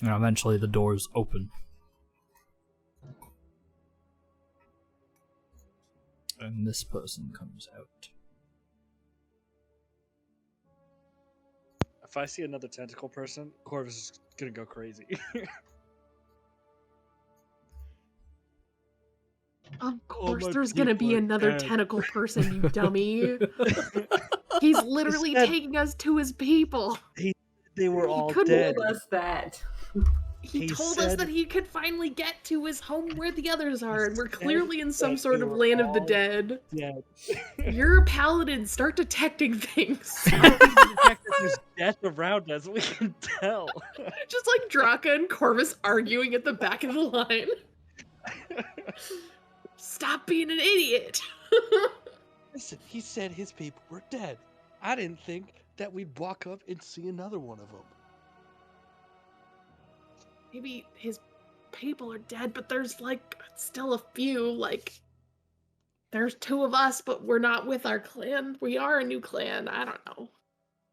Speaker 1: And eventually the doors open. And this person comes out.
Speaker 7: If I see another tentacle person, Corvus is gonna go crazy.
Speaker 2: Of course
Speaker 7: my
Speaker 2: there's gonna be
Speaker 7: people are
Speaker 2: another
Speaker 7: dead.
Speaker 2: tentacle person, you dummy. He's literally
Speaker 7: said-
Speaker 2: taking us to his people.
Speaker 7: They were
Speaker 3: He
Speaker 7: all
Speaker 3: couldn't
Speaker 7: dead.
Speaker 3: tell us that.
Speaker 2: He
Speaker 7: He
Speaker 2: told us
Speaker 7: said-
Speaker 2: that he could finally get to his home where the others are, and we're
Speaker 7: said
Speaker 2: clearly in some
Speaker 7: that
Speaker 2: sort
Speaker 7: they
Speaker 2: of
Speaker 7: were
Speaker 2: land of the
Speaker 7: all
Speaker 2: dead.
Speaker 7: Dead.
Speaker 2: You're a paladin, start detecting things.
Speaker 7: The fact that there's death around us, we can tell.
Speaker 2: Just like Draka and Corvus arguing at the back of the line. Stop being an idiot.
Speaker 7: Listen, he said his people were dead. I didn't think that we'd walk up and see another one of them.
Speaker 2: Maybe his people are dead, but there's like still a few. Like, there's 2 of us, but we're not with our clan. We are a new clan. I don't know.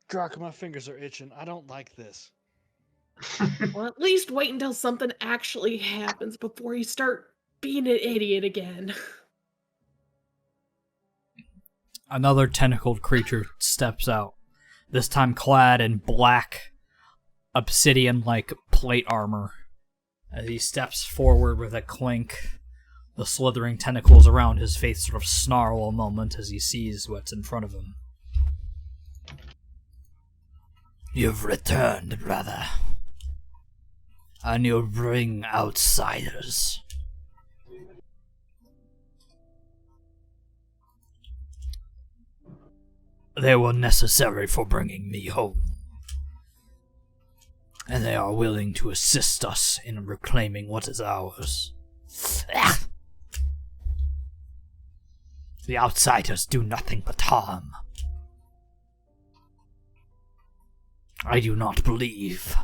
Speaker 7: Draka, my fingers are itching. I don't like this.
Speaker 2: Well, at least wait until something actually happens before you start being an idiot again.
Speaker 1: Another tentacled creature steps out, this time clad in black, obsidian-like plate armor. As he steps forward with a clink, the slithering tentacles around his face sort of snarl a moment as he sees what's in front of him. You've returned, brother. And you bring outsiders. They were necessary for bringing me home. And they are willing to assist us in reclaiming what is ours. Ah! The outsiders do nothing but harm. I do not believe.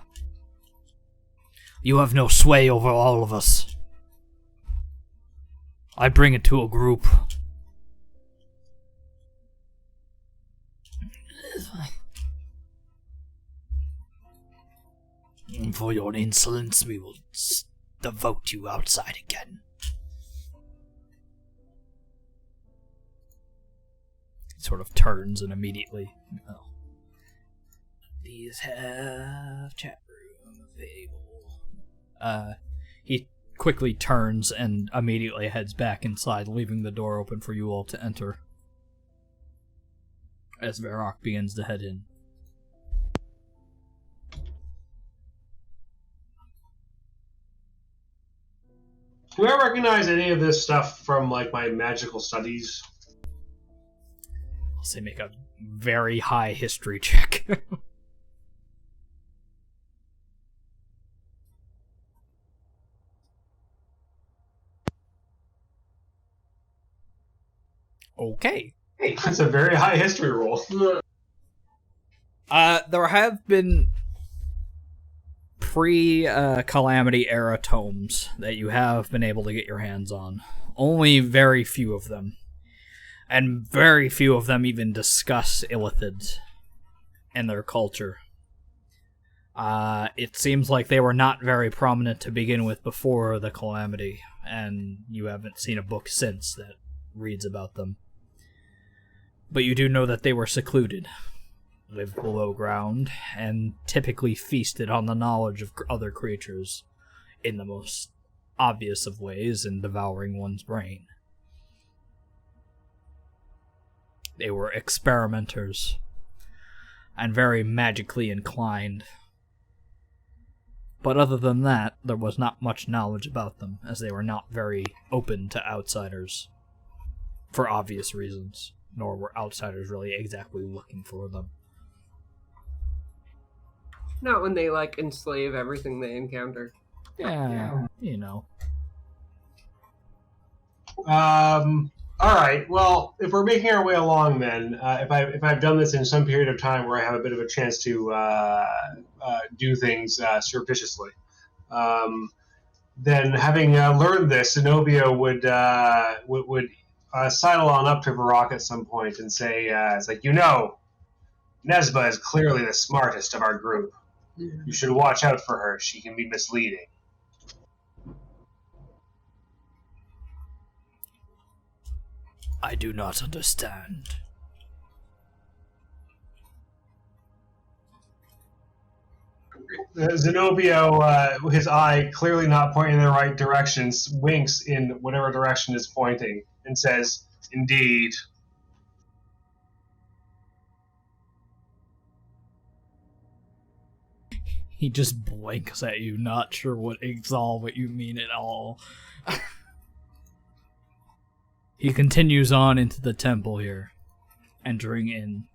Speaker 1: You have no sway over all of us. I bring it to a group. For your insolence, we will devote you outside again. He sort of turns and immediately... Oh. These have chat room available. He quickly turns and immediately heads back inside, leaving the door open for you all to enter. As Varrock begins to head in.
Speaker 4: Do I recognize any of this stuff from like my magical studies?
Speaker 1: I'll say make a very high history check. Okay.
Speaker 4: That's a very high history roll.
Speaker 1: There have been pre-Calamity era tomes that you have been able to get your hands on. Only very few of them. And very few of them even discuss illithids and their culture. It seems like they were not very prominent to begin with before the Calamity, and you haven't seen a book since that reads about them. But you do know that they were secluded, lived below ground, and typically feasted on the knowledge of other creatures in the most obvious of ways in devouring one's brain. They were experimenters, and very magically inclined. But other than that, there was not much knowledge about them, as they were not very open to outsiders, for obvious reasons, nor were outsiders really exactly looking for them.
Speaker 3: Not when they, like, enslave everything they encounter.
Speaker 1: Yeah, you know.
Speaker 4: All right. Well, if we're making our way along, then if I've done this in some period of time where I have a bit of a chance to do things surreptitiously, then having learned this, Zenobia would sidle on up to Varrock at some point and say, "It's like, Nesba is clearly the smartest of our group. You should watch out for her. She can be misleading."
Speaker 1: I do not understand.
Speaker 4: Zenobia, his eye clearly not pointing in the right direction, winks in whatever direction is pointing and says, "Indeed."
Speaker 1: He just blinks at you, not sure what you mean at all. He continues on into the temple here. Entering in,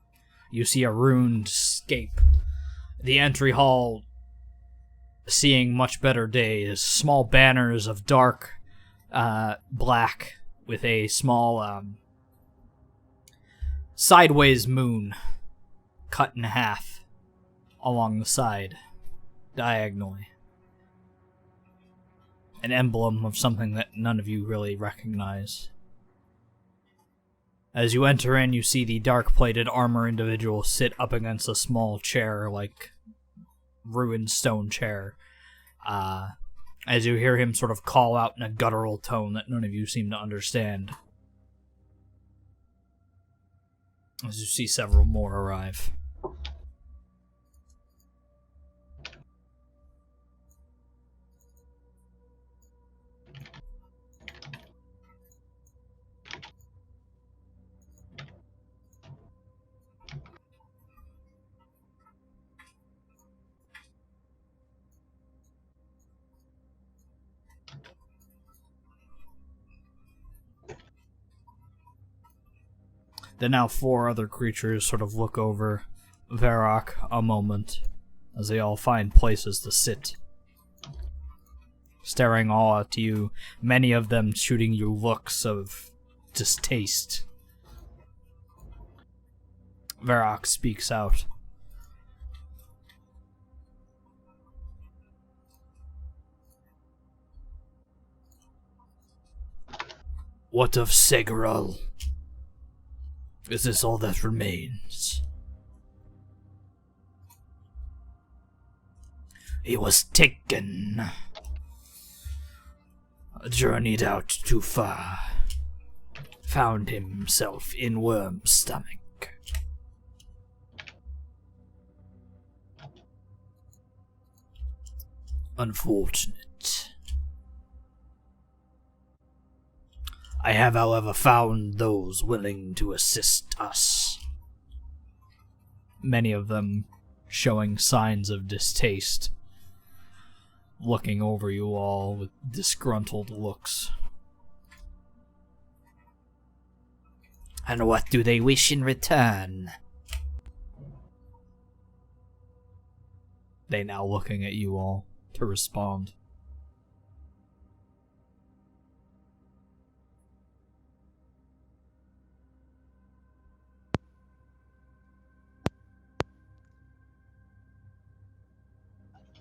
Speaker 1: you see a ruined scape. The entry hall, seeing much better days, small banners of dark black with a small sideways moon cut in half along the side, diagonally. An emblem of something that none of you really recognize. As you enter in, you see the dark-plated armor individual sit up against a small chair, like ruined stone chair. As you hear him sort of call out in a guttural tone that none of you seem to understand. As you see several more arrive. The now 4 other creatures sort of look over Varrock a moment as they all find places to sit. Staring all at you, many of them shooting you looks of distaste. Varrock speaks out. What of Segral? Is this all that remains? He was taken. Journeyed out too far. Found himself in Worm's stomach. Unfortunate. I have, however, found those willing to assist us. Many of them showing signs of distaste, looking over you all with disgruntled looks. And what do they wish in return? They now looking at you all to respond.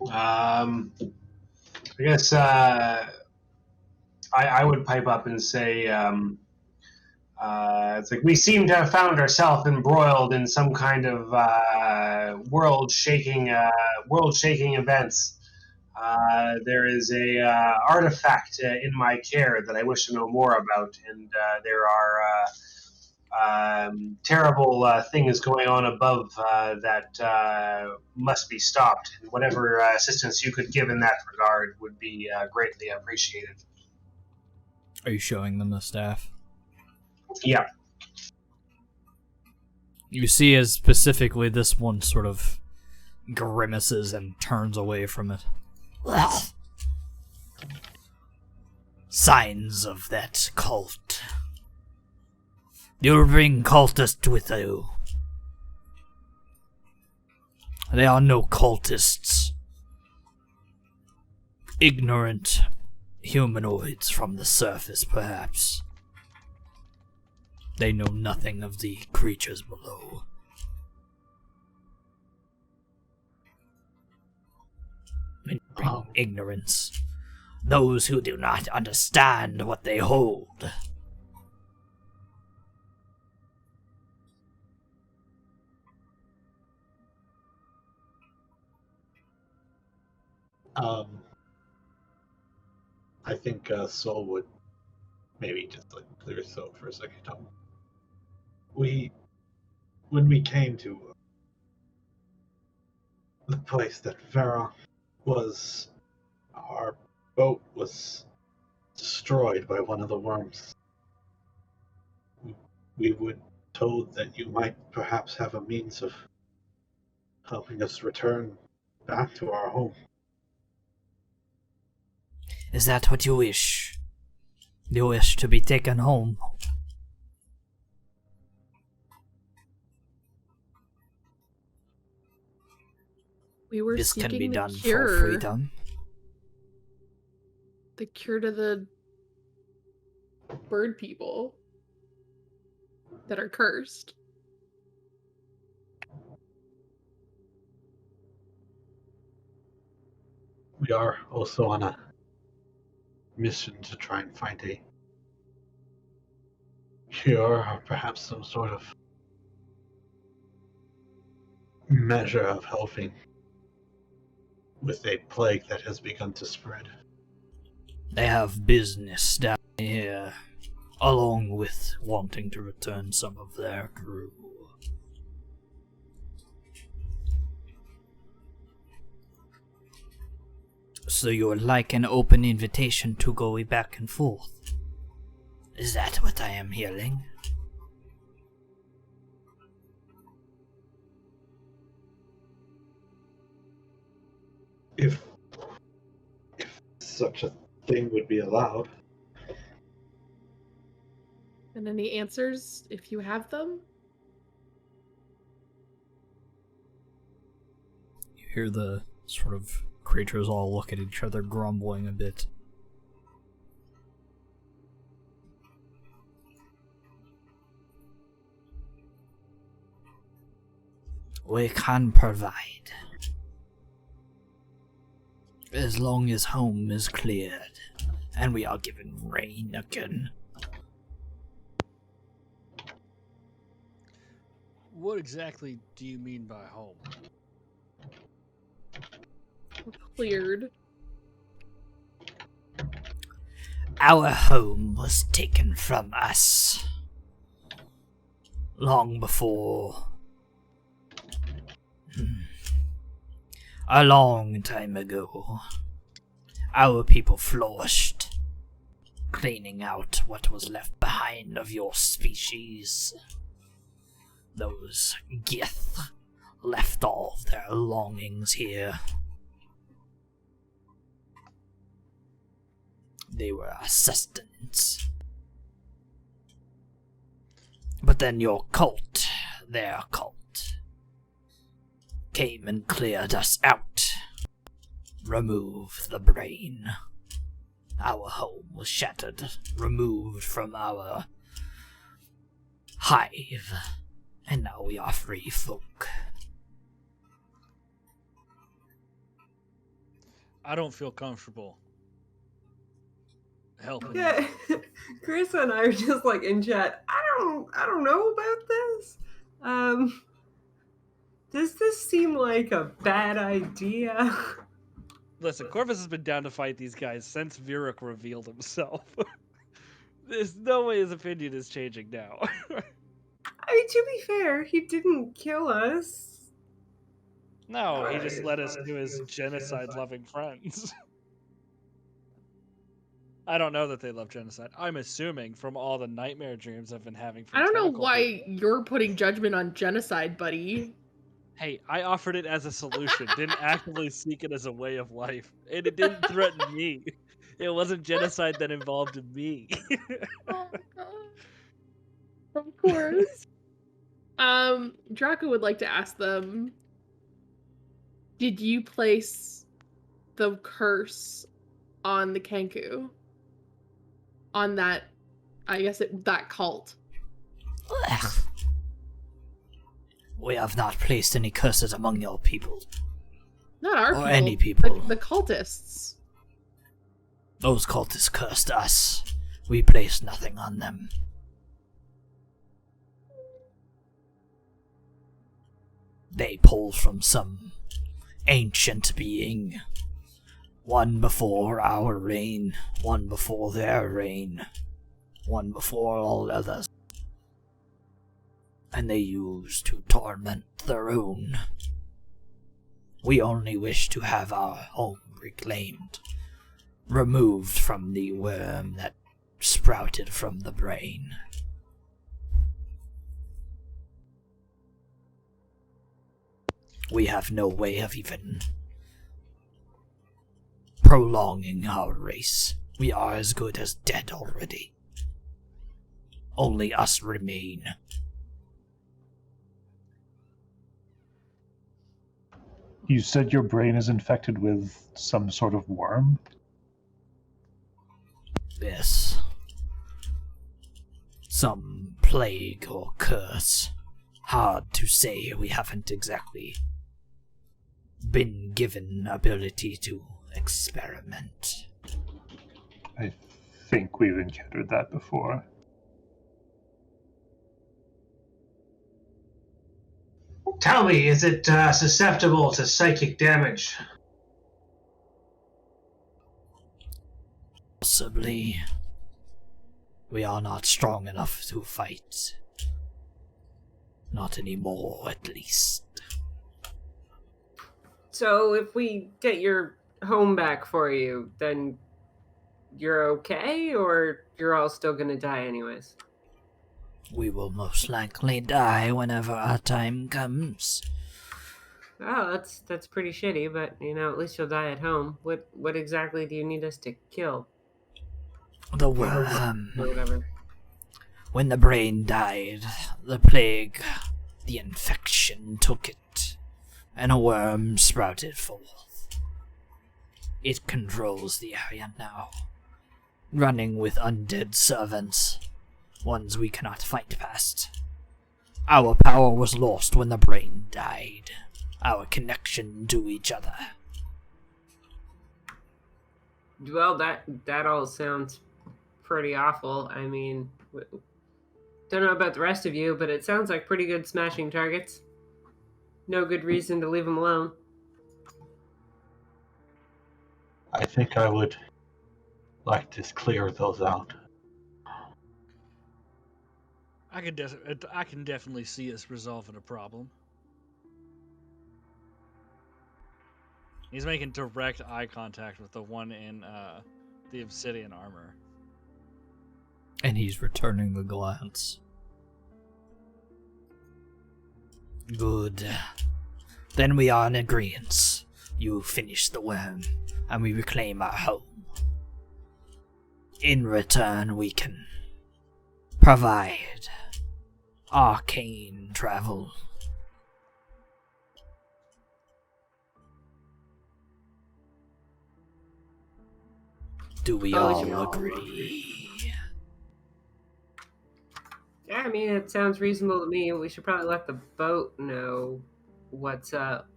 Speaker 4: I guess I would pipe up and say, it's like we seem to have found ourselves embroiled in some kind of world-shaking events. There is a artifact in my care that I wish to know more about, and there are terrible things going on above that must be stopped. And whatever assistance you could give in that regard would be greatly appreciated.
Speaker 1: Are you showing them the staff?
Speaker 4: Yeah.
Speaker 1: You see as specifically this one sort of grimaces and turns away from it. Well, signs of that cult. You'll bring cultists with you. They are no cultists. Ignorant humanoids from the surface, perhaps. They know nothing of the creatures below. They bring ignorance. Those who do not understand what they hold.
Speaker 5: I think Soul would maybe just like clear his throat for a second. When we came to the place that Vera was, our boat was destroyed by one of the worms. We were told that you might perhaps have a means of helping us return back to our home.
Speaker 1: Is that what you wish? You wish to be taken home?
Speaker 2: We were
Speaker 1: This
Speaker 2: seeking
Speaker 1: can be
Speaker 2: the
Speaker 1: done
Speaker 2: cure.
Speaker 1: for freedom.
Speaker 2: The cure to the bird people that are cursed.
Speaker 5: We are also on a mission to try and find a cure or perhaps some sort of measure of helping with a plague that has begun to spread.
Speaker 1: They have business down here, along with wanting to return some of their crew. So you would like an open invitation to go back and forth? Is that what I am hearing?
Speaker 5: If such a thing would be allowed.
Speaker 2: And any answers, if you have them?
Speaker 1: You hear the sort of creatures all look at each other, grumbling a bit. We can provide. As long as home is cleared, and we are given rain again.
Speaker 7: What exactly do you mean by home?
Speaker 2: Cleared.
Speaker 1: Our home was taken from us long before. A long time ago, our people flourished, cleaning out what was left behind of your species. Those Gith left all of their longings here. They were our sustenance. But then your cult, their cult, came and cleared us out. Removed the brain. Our home was shattered, removed from our hive, and now we are free folk.
Speaker 7: I don't feel comfortable helping.
Speaker 3: Yeah, Chris and I are just like in chat. I don't know about this. Does this seem like a bad idea?
Speaker 7: Listen, Corvus has been down to fight these guys since Viruk revealed himself. There's no way his opinion is changing now.
Speaker 3: I mean, to be fair, he didn't kill us.
Speaker 7: No, he just led us to his genocide-loving friends. I don't know that they love genocide. I'm assuming from all the nightmare dreams I've been having from
Speaker 2: I don't know
Speaker 7: tentacle
Speaker 2: why
Speaker 7: people.
Speaker 2: you're putting judgment on genocide, buddy.
Speaker 7: Hey, I offered it as a solution, didn't actively seek it as a way of life. And it didn't threaten me. It wasn't genocide that involved me.
Speaker 2: Oh god. Of course. Draco would like to ask them, did you place the curse on the Kenku? On that, I guess that cult.
Speaker 1: We have not placed any curses among your people.
Speaker 2: Not our
Speaker 1: Or
Speaker 2: people.
Speaker 1: any people.
Speaker 2: The cultists.
Speaker 1: Those cultists cursed us. We placed nothing on them. They pull from some ancient being. One before our reign, one before their reign, one before all others. And they use to torment their own. We only wish to have our home reclaimed, removed from the worm that sprouted from the brain. We have no way of even prolonging our race. We are as good as dead already. Only us remain.
Speaker 6: You said your brain is infected with some sort of worm?
Speaker 1: Yes. Some plague or curse. Hard to say. We haven't exactly been given ability to experiment.
Speaker 6: I think we've encountered that before.
Speaker 4: Tell me, is it susceptible to psychic damage?
Speaker 1: Possibly. We are not strong enough to fight. Not anymore, at least.
Speaker 3: So if we get your home back for you, then you're okay, or you're all still gonna die anyways?
Speaker 1: We will most likely die whenever our time comes.
Speaker 3: Oh, that's pretty shitty, but at least you'll die at home. What exactly do you need us to kill?
Speaker 1: The worm.
Speaker 3: Or whatever.
Speaker 1: When the brain died, the plague, the infection took it, and a worm sprouted forth. It controls the area now, running with undead servants, ones we cannot fight past. Our power was lost when the brain died, our connection to each other.
Speaker 3: Well, that all sounds pretty awful. I mean, don't know about the rest of you, but it sounds like pretty good smashing targets. No good reason to leave them alone.
Speaker 5: I think I would like to clear those out.
Speaker 7: I can definitely see us resolving a problem. He's making direct eye contact with the one in the obsidian armor.
Speaker 1: And he's returning the glance. Good. Then we are in agreement. You finish the worm, and we reclaim our home. In return, we can provide arcane travel. Do we all agree?
Speaker 3: Yeah, I mean, it sounds reasonable to me. We should probably let the boat know what's up.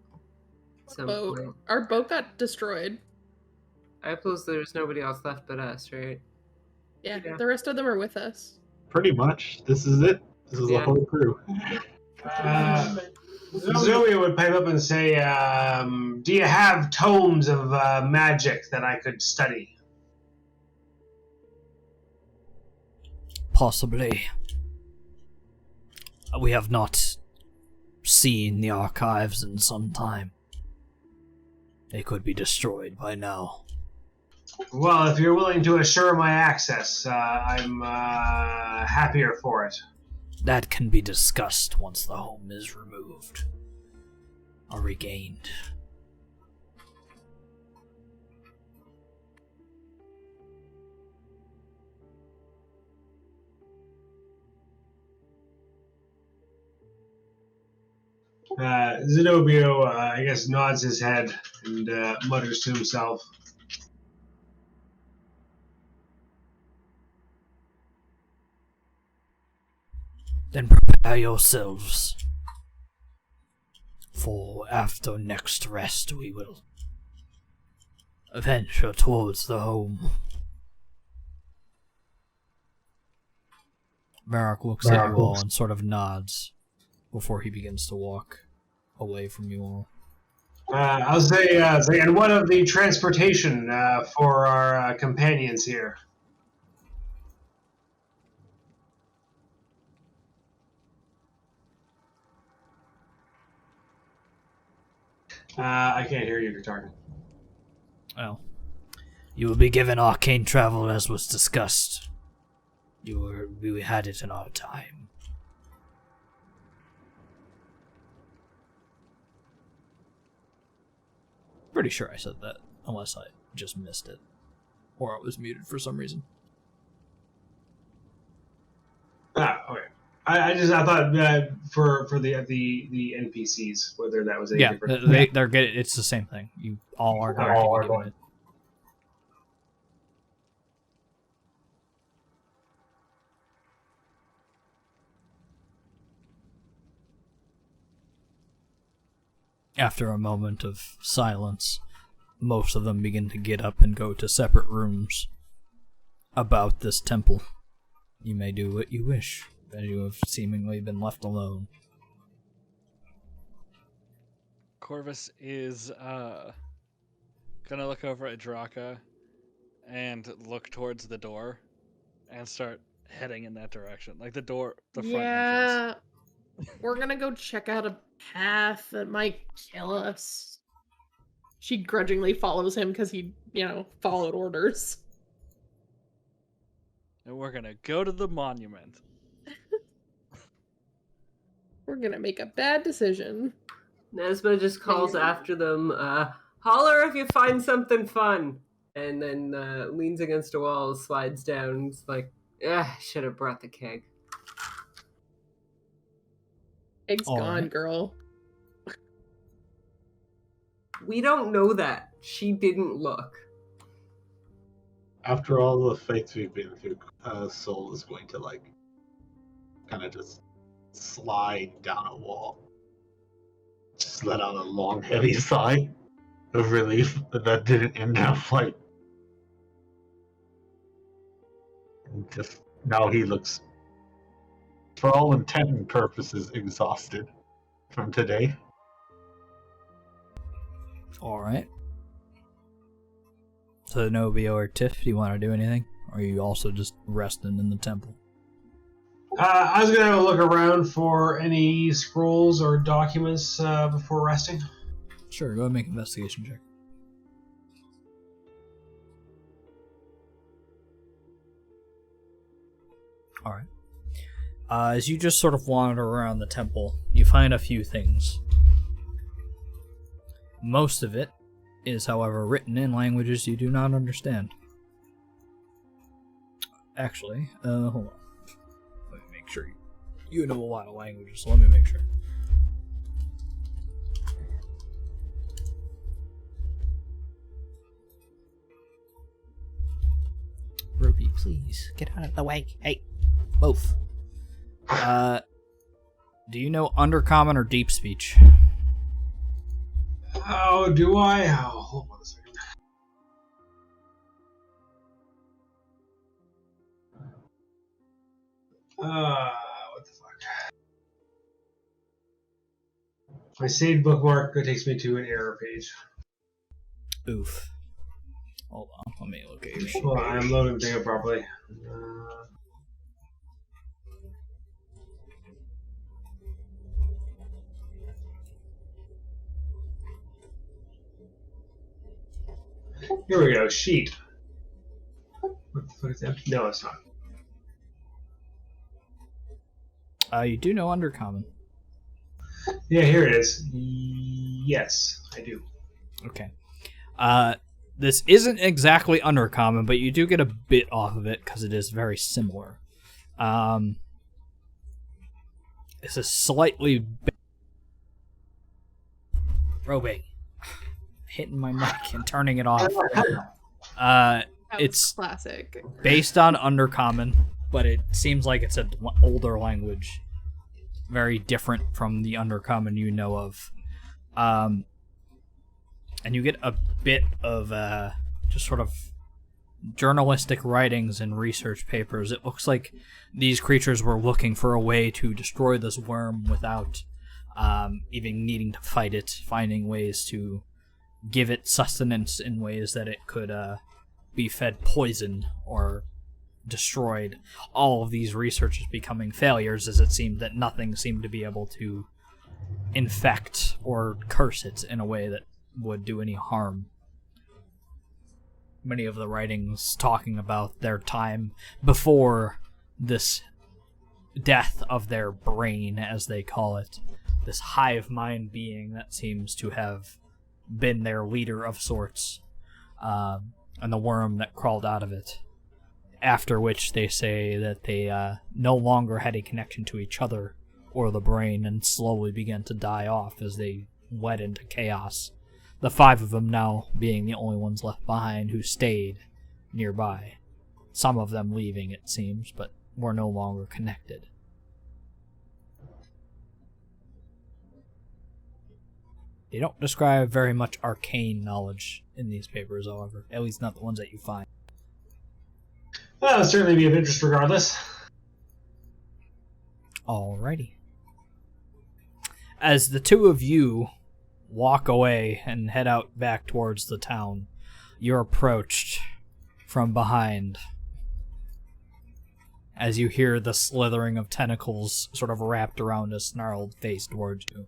Speaker 3: Some
Speaker 2: Boat.
Speaker 3: point.
Speaker 2: Our boat got destroyed.
Speaker 3: I suppose there's nobody else left but us, right?
Speaker 2: Yeah,
Speaker 3: Yeah.
Speaker 2: the rest of them are with us.
Speaker 5: Pretty much. This is it. This is the
Speaker 3: Yeah.
Speaker 5: whole crew.
Speaker 4: Zoe would pipe up and say, do you have tomes of magic that I could study?
Speaker 1: Possibly. We have not seen the archives in some time. They could be destroyed by now.
Speaker 4: Well, if you're willing to assure my access, I'm happier for it.
Speaker 1: That can be discussed once the home is removed or regained.
Speaker 4: Zenobio, I guess, nods his head and mutters to himself.
Speaker 1: Then prepare yourselves, for after next rest we will venture towards the home. Varric looks at you all and sort of nods before he begins to walk away from you all.
Speaker 4: I'll say, and what of the transportation for our companions here? I can't hear you if you're talking.
Speaker 1: Well, you will be given arcane travel as was discussed. We had it in our time. Pretty sure I said that, unless I just missed it. Or it was muted for some reason.
Speaker 4: Okay. I thought for the NPCs, whether that was any different.
Speaker 1: They're good. It's the same thing. You all are going to be given it. After a moment of silence, most of them begin to get up and go to separate rooms about this temple. You may do what you wish, as you have seemingly been left alone.
Speaker 7: Corvus is gonna look over at Draka and look towards the door and start heading in that direction. Like the door, the front entrance.
Speaker 2: We're gonna go check out a path that might kill us. She grudgingly follows him because he, followed orders.
Speaker 7: And we're gonna go to the monument.
Speaker 2: We're gonna make a bad decision.
Speaker 3: Nesma just calls after them, holler if you find something fun. And then leans against a wall, slides down. It's like, should have brought the keg.
Speaker 2: Keg's gone, girl.
Speaker 3: We don't know that. She didn't look.
Speaker 5: After all the fights we've been through, Soul is going to, kind of just slide down a wall. Just let out a long, heavy sigh of relief that didn't end our fight. And just now he looks, for all intent and purposes, exhausted from today.
Speaker 1: Alright. So, Nobio or Tiff, do you want to do anything? Or are you also just resting in the temple?
Speaker 4: I was going to look around for any scrolls or documents before resting.
Speaker 1: Sure, go ahead and make an investigation check. Alright. As you just sort of wander around the temple, you find a few things. Most of it is, however, written in languages you do not understand. Actually, hold on. Let me make sure. You know a lot of languages, so let me make sure. Ruby, please, get out of the way. Hey, both. Do you know Undercommon or Deep Speech?
Speaker 4: Oh, do I? Oh, hold on a second. What the fuck? My saved bookmark takes me to an error page.
Speaker 1: Oof. Hold on, let me look at your sheet.
Speaker 4: Hold on, I'm loading the thing up properly. Here we go, sheet. It's empty. No, it's not.
Speaker 1: You do know Undercommon.
Speaker 4: Yeah, here it is. Yes, I do.
Speaker 1: Okay. This isn't exactly Undercommon, but you do get a bit off of it because it is very similar. It's a slightly... Robe. Hitting my mic and turning it off.
Speaker 2: That was
Speaker 1: It's
Speaker 2: classic.
Speaker 1: based on Undercommon, but it seems like it's an older language. Very different from the Undercommon you know of. And you get a bit of just sort of journalistic writings and research papers. It looks like these creatures were looking for a way to destroy this worm without even needing to fight it, finding ways to give it sustenance in ways that it could be fed poison or destroyed. All of these researches becoming failures, as it seemed that nothing seemed to be able to infect or curse it in a way that would do any harm. Many of the writings talking about their time before this death of their brain, as they call it, this hive mind being that seems to have been their leader of sorts, and the worm that crawled out of it. After which they say that they no longer had a connection to each other or the brain and slowly began to die off as they went into chaos. The 5 of them now being the only ones left behind who stayed nearby. Some of them leaving, it seems, but were no longer connected. They don't describe very much arcane knowledge in these papers, however. At least not the ones that you find.
Speaker 4: Well, it'll certainly be of interest regardless.
Speaker 1: Alrighty. As the two of you walk away and head out back towards the town, you're approached from behind as you hear the slithering of tentacles sort of wrapped around a snarled face towards you.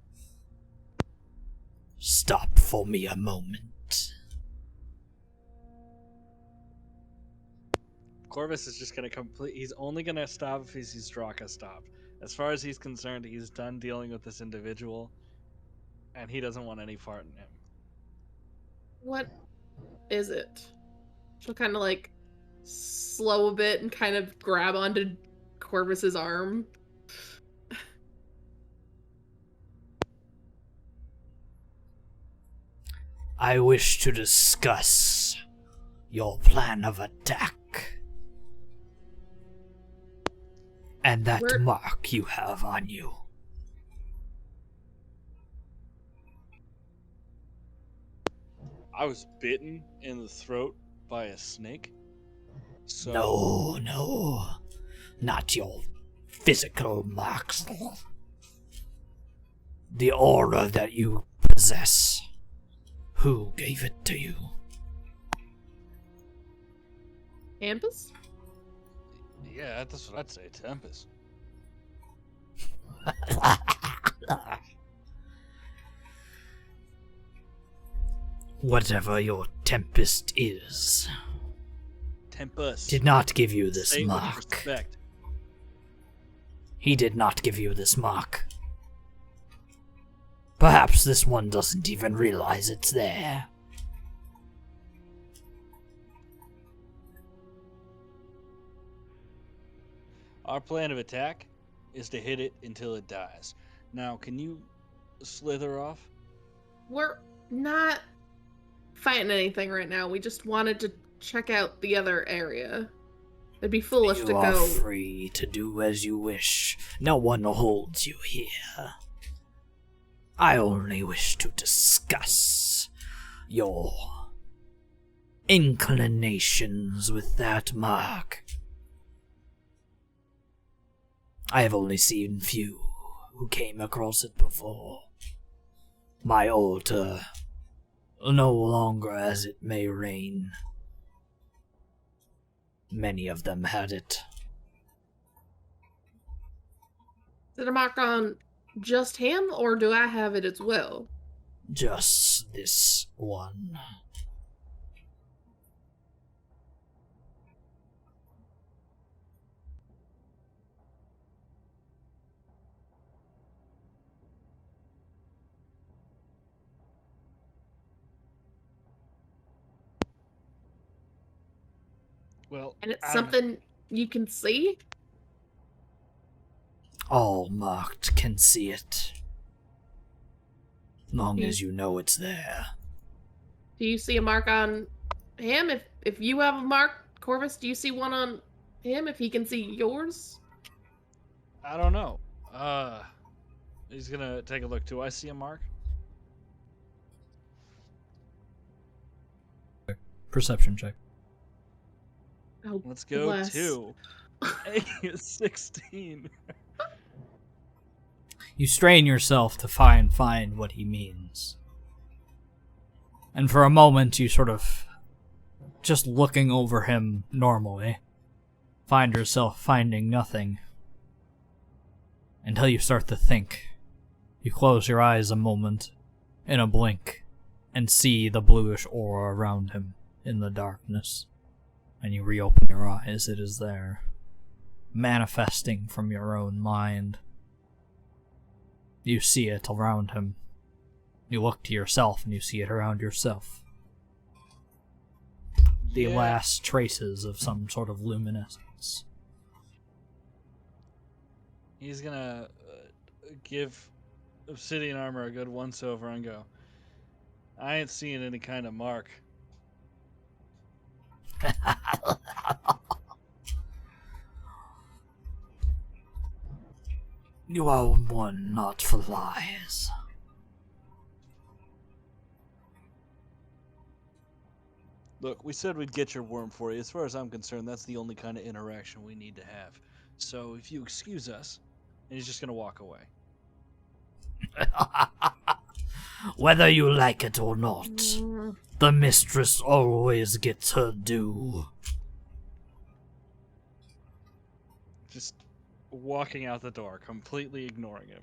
Speaker 1: Stop for me a moment.
Speaker 7: Corvus is just gonna he's only gonna stop if he sees Straka stopped. As far as he's concerned, he's done dealing with this individual, and he doesn't want any part in him.
Speaker 2: What is it? She'll kind of like slow a bit and kind of grab onto Corvus's arm.
Speaker 1: I wish to discuss your plan of attack. And that mark you have on you.
Speaker 7: I was bitten in the throat by a snake. So
Speaker 1: No, not your physical marks. The aura that you possess. Who gave it to you?
Speaker 2: Ampus?
Speaker 7: Yeah, that's what I'd say, Tempest.
Speaker 1: Whatever your Tempest is,
Speaker 7: Tempest
Speaker 1: did not give you this
Speaker 7: say it with
Speaker 1: mark.
Speaker 7: respect.
Speaker 1: He did not give you this mark. Perhaps this one doesn't even realize it's there.
Speaker 7: Our plan of attack is to hit it until it dies. Now, can you slither off?
Speaker 2: We're not fighting anything right now. We just wanted to check out the other area. It'd be foolish to
Speaker 1: You are
Speaker 2: go.
Speaker 1: free to do as you wish. No one holds you here. I only wish to discuss your inclinations with that mark. I have only seen few who came across it before. My altar, no longer as it may reign. Many of them had it.
Speaker 2: Is it a mark on just him, or do I have it as well?
Speaker 1: Just this one.
Speaker 7: Well,
Speaker 2: And it's
Speaker 7: I've-
Speaker 2: something you can see?
Speaker 1: All marked can see it. Long as you know it's there.
Speaker 2: Do you see a mark on him? If you have a mark, Corvus, do you see one on him if he can see yours?
Speaker 7: I don't know. He's gonna take a look. Do I see a mark?
Speaker 1: Perception check.
Speaker 2: Oh,
Speaker 7: Let's go
Speaker 2: bless.
Speaker 7: 2. 16.
Speaker 1: You strain yourself to find what he means. And for a moment, you sort of, just looking over him normally, find yourself finding nothing. Until you start to think. You close your eyes a moment, in a blink, and see the bluish aura around him in the darkness. And you reopen your eyes, it is there, manifesting from your own mind. You see it around him. You look to yourself and you see it around yourself. The last traces of some sort of luminescence.
Speaker 7: He's gonna give Obsidian Armor a good once-over and go, I ain't seeing any kind of mark.
Speaker 1: You are one not for lies.
Speaker 7: Look, we said we'd get your worm for you. As far as I'm concerned, that's the only kind of interaction we need to have. So if you excuse us, and he's just gonna walk away.
Speaker 1: Whether you like it or not, the mistress always gets her due.
Speaker 7: Just walking out the door, completely ignoring him.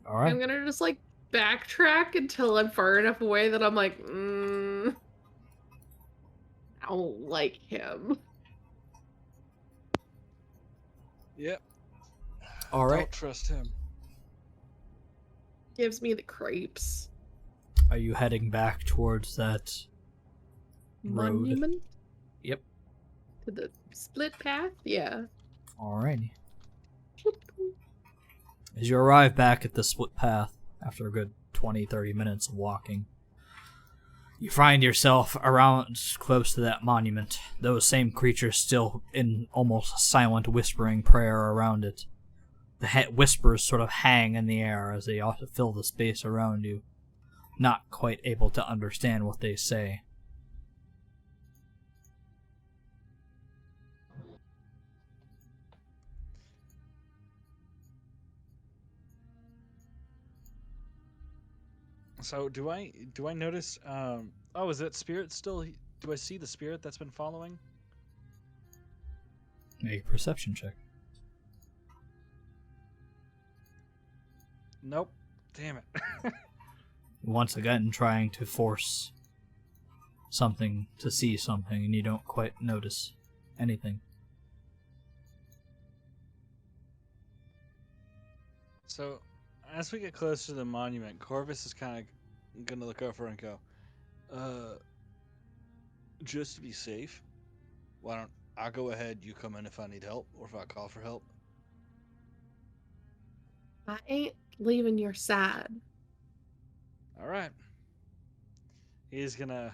Speaker 1: Alright.
Speaker 2: I'm gonna just like backtrack until I'm far enough away that I'm like, I don't like him.
Speaker 7: Yep.
Speaker 1: Alright.
Speaker 7: Don't trust him.
Speaker 2: Gives me the creeps.
Speaker 1: Are you heading back towards that road?
Speaker 2: Monument?
Speaker 1: Yep.
Speaker 2: To the split path? Yeah.
Speaker 1: Alrighty. As you arrive back at the split path, after a good 20-30 minutes of walking, you find yourself around close to that monument, those same creatures still in almost silent whispering prayer around it. The whispers sort of hang in the air as they ought to fill the space around you, not quite able to understand what they say.
Speaker 7: So do I notice? Oh, is that spirit still? Do I see the spirit that's been following?
Speaker 1: Make a perception check.
Speaker 7: Nope. Damn it.
Speaker 1: Once again, trying to force something to see something, and you don't quite notice anything.
Speaker 7: So, as we get closer to the monument, Corvus is kind of gonna look over and go, just to be safe, why don't I go ahead, you come in if I need help, or if I call for help?
Speaker 2: I ain't leaving your side.
Speaker 7: Alright. He's gonna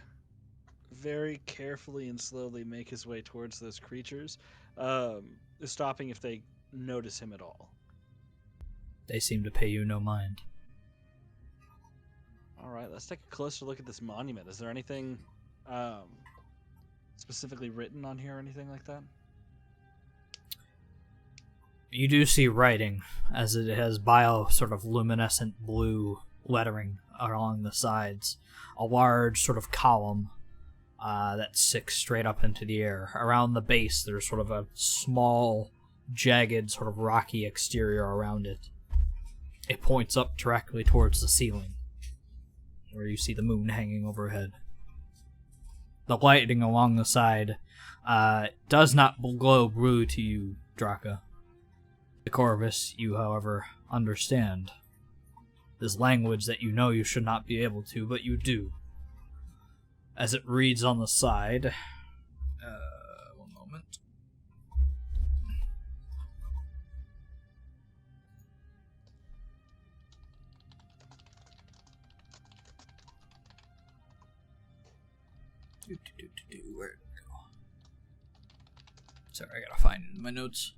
Speaker 7: very carefully and slowly make his way towards those creatures, stopping if they notice him at all.
Speaker 1: They seem to pay you no mind.
Speaker 7: Alright, let's take a closer look at this monument. Is there anything specifically written on here or anything like that?
Speaker 1: You do see writing, as it has sort of luminescent blue lettering along the sides. A large sort of column that sticks straight up into the air. Around the base, there's sort of a small, jagged, sort of rocky exterior around it. It points up directly towards the ceiling, where you see the moon hanging overhead. The lighting along the side does not glow blue to you, Draka. The Corvus, you, however, understand. This language that you know you should not be able to, but you do. As it reads on the side, Where'd it go? Sorry, I gotta find my notes.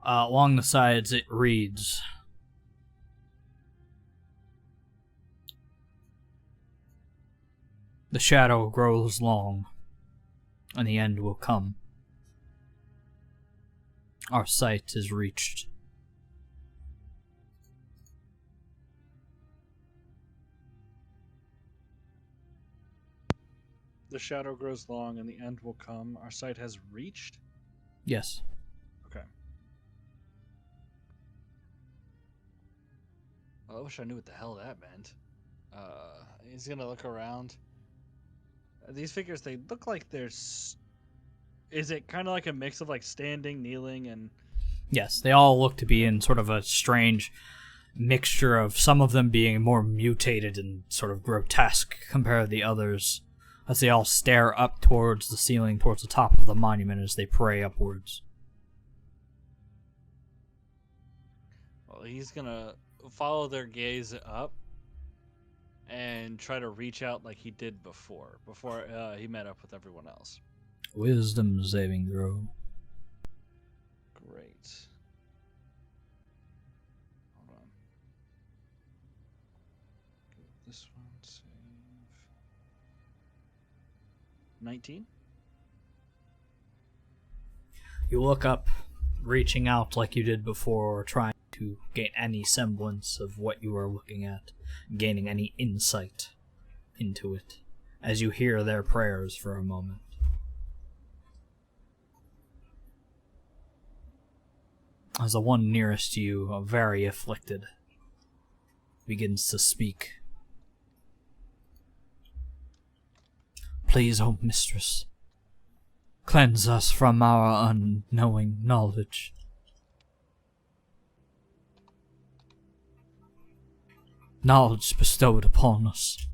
Speaker 1: Along the sides, it reads, "The shadow grows long, and the end will come. Our sight is reached."
Speaker 7: The shadow grows long and the end will come. Our sight has reached?
Speaker 1: Yes.
Speaker 7: Okay. Well, I wish I knew what the hell that meant. He's gonna look around. These figures, they look like there's... Is it kind of like a mix of like standing, kneeling, and...
Speaker 1: Yes, they all look to be in sort of a strange mixture of some of them being more mutated and sort of grotesque compared to the others, as they all stare up towards the ceiling, towards the top of the monument as they pray upwards.
Speaker 7: Well, he's gonna follow their gaze up and try to reach out like he did before he met up with everyone else.
Speaker 1: Wisdom saving throw.
Speaker 7: Great. Hold on. This one, save. 19?
Speaker 1: You look up, reaching out like you did before, trying to gain any semblance of what you are looking at, gaining any insight into it, as you hear their prayers for a moment. As the one nearest to you, very afflicted, begins to speak. "Please, O mistress, cleanse us from our unknowing knowledge. Knowledge bestowed upon us.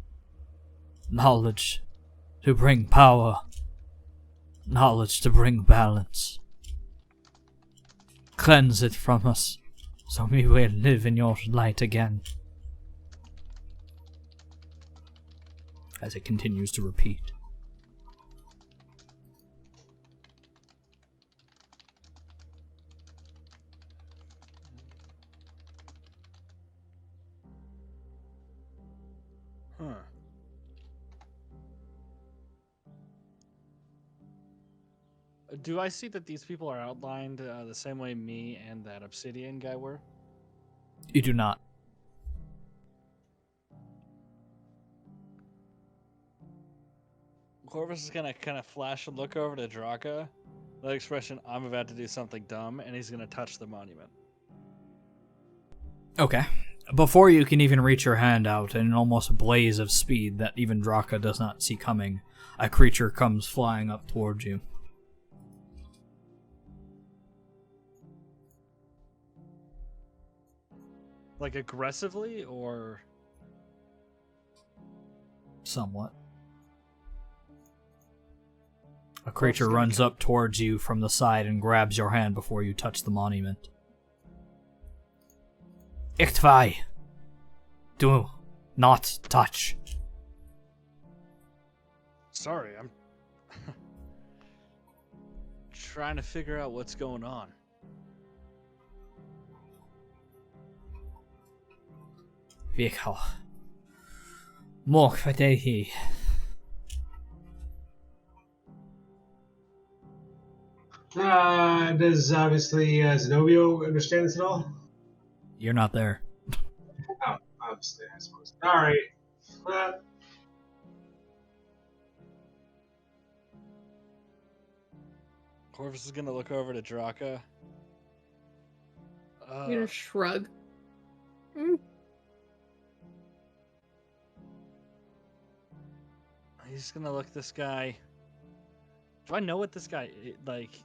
Speaker 1: Knowledge to bring power. Knowledge to bring balance. Cleanse it from us, so we will live in your light again." As it continues to repeat.
Speaker 7: Huh. Do I see that these people are outlined the same way me and that obsidian guy were?
Speaker 1: You do not.
Speaker 7: Corvus is gonna kind of flash a look over to Draka, that expression, "I'm about to do something dumb," and he's gonna touch the monument.
Speaker 1: Okay. Before you can even reach your hand out, in an almost blaze of speed that even Draka does not see coming, a creature comes flying up towards you.
Speaker 7: Like aggressively, or...
Speaker 1: Somewhat. A creature runs up towards you from the side and grabs your hand before you touch the monument. "Ichtvai! Do not touch."
Speaker 7: Sorry, I'm trying to figure out what's going on.
Speaker 1: Vikal. Mok Fatehi.
Speaker 4: Does obviously Zenobio understand this at all?
Speaker 1: You're not there.
Speaker 4: Oh, obviously, I suppose. Alright.
Speaker 7: Corvus is gonna look over to Draka.
Speaker 2: I'm gonna shrug. Mm.
Speaker 7: He's gonna look this guy. Do I know what this guy like?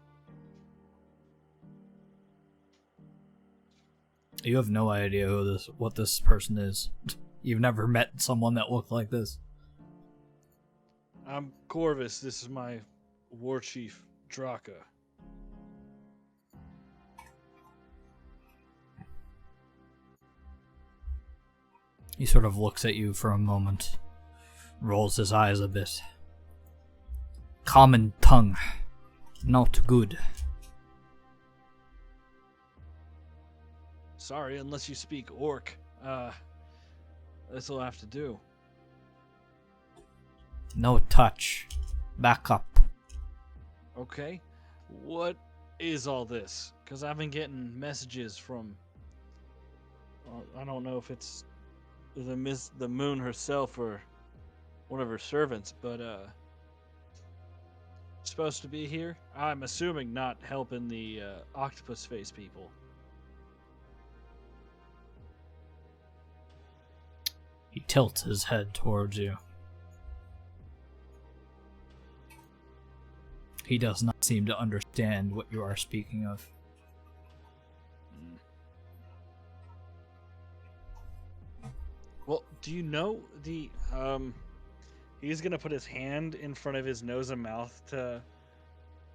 Speaker 1: You have no idea what this person is. You've never met someone that looked like this.
Speaker 7: I'm Corvus. This is my war chief, Draka.
Speaker 1: He sort of looks at you for a moment, rolls his eyes a bit. Common tongue. Not good.
Speaker 7: Sorry, unless you speak Orc. This'll have to do.
Speaker 1: No touch. Back up.
Speaker 7: Okay. What is all this? Because I've been getting messages from... I don't know if it's the moon herself or one of her servants, but supposed to be here. I'm assuming not helping the octopus face people.
Speaker 1: He tilts his head towards you. He does not seem to understand what you are speaking of.
Speaker 7: Well, do you know the he's gonna put his hand in front of his nose and mouth to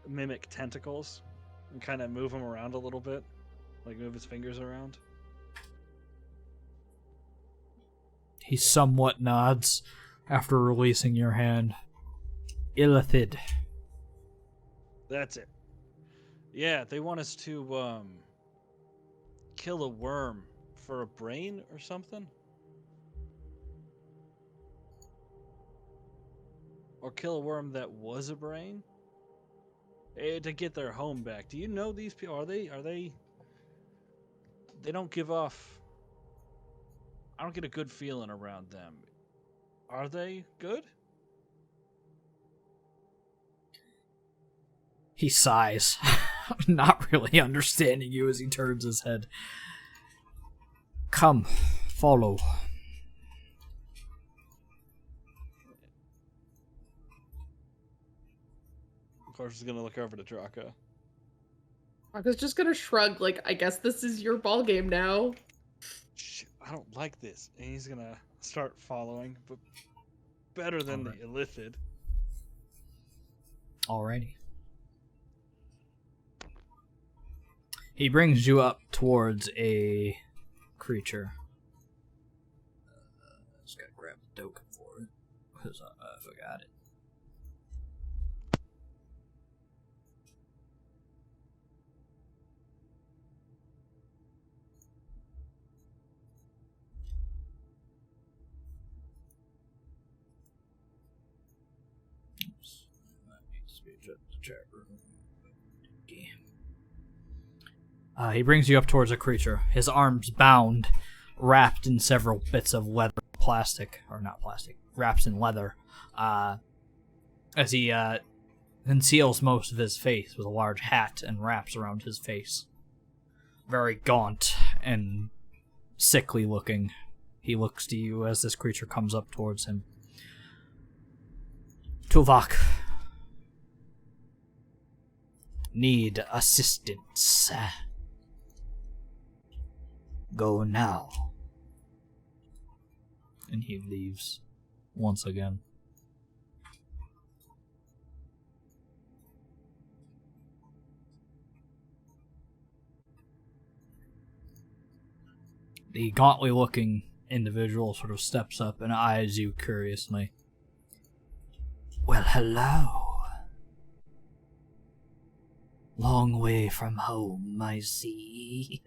Speaker 7: mimic tentacles and kind of move them around a little bit, like move his fingers around.
Speaker 1: He somewhat nods after releasing your hand. Illithid.
Speaker 7: That's it. Yeah, they want us to kill a worm for a brain or something. Or kill a worm that was a brain? To get their home back. Do you know these people? Are they... They don't give off... I don't get a good feeling around them. Are they good?
Speaker 1: He sighs, not really understanding you as he turns his head. Come, follow.
Speaker 7: Of course, he's gonna look over to Draka.
Speaker 2: Draka's just gonna shrug, like, I guess this is your ball game now.
Speaker 7: Shit, I don't like this. And he's gonna start following, but better than the Illithid.
Speaker 1: Alrighty. He brings you up towards a creature. Just gotta grab the token for it, because I forgot it. Oops. That needs to be adjusted to chat room. He brings you up towards a creature, his arms bound, wrapped in several bits of leather, plastic, or not plastic, wrapped in leather, as he conceals most of his face with a large hat and wraps around his face. Very gaunt and sickly looking. He looks to you as this creature comes up towards him. Tuvok. Need assistance. Go now. And he leaves once again. The gauntly looking individual sort of steps up and eyes you curiously. Well, hello. Long way from home, I see.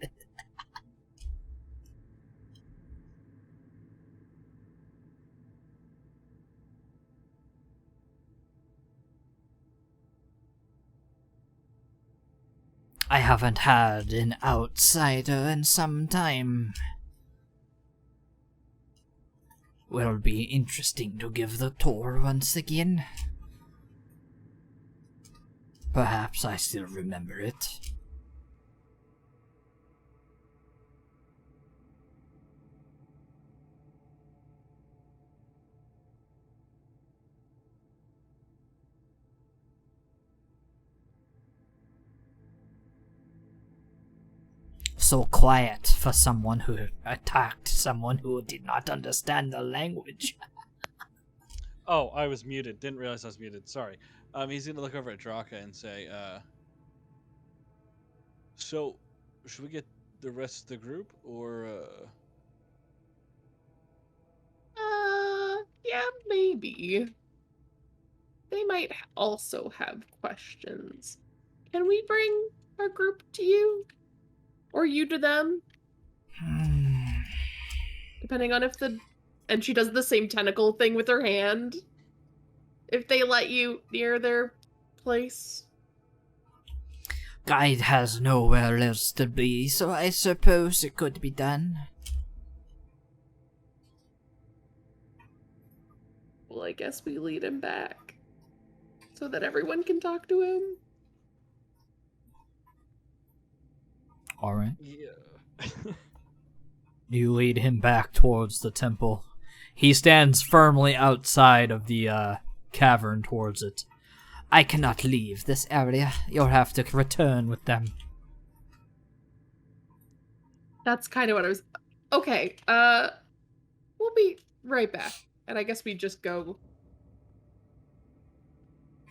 Speaker 1: I haven't had an outsider in some time. Will be interesting to give the tour once again. Perhaps I still remember it. So quiet for someone who attacked someone who did not understand the language.
Speaker 7: Oh, I was muted. Didn't realize I was muted. Sorry. He's gonna look over at Draka and say, "So, should we get the rest of the group, or?"
Speaker 2: Yeah, maybe. They might also have questions. Can we bring our group to you? Or you to them? Depending on if the... And she does the same tentacle thing with her hand. If they let you near their place.
Speaker 1: Guide has nowhere else to be, so I suppose it could be done.
Speaker 2: Well, I guess we lead him back. So that everyone can talk to him.
Speaker 1: Alright.
Speaker 7: Yeah.
Speaker 1: You lead him back towards the temple. He stands firmly outside of the cavern towards it. I cannot leave this area. You'll have to return with them.
Speaker 2: That's kind of what I was... Okay, we'll be right back. And I guess we just go...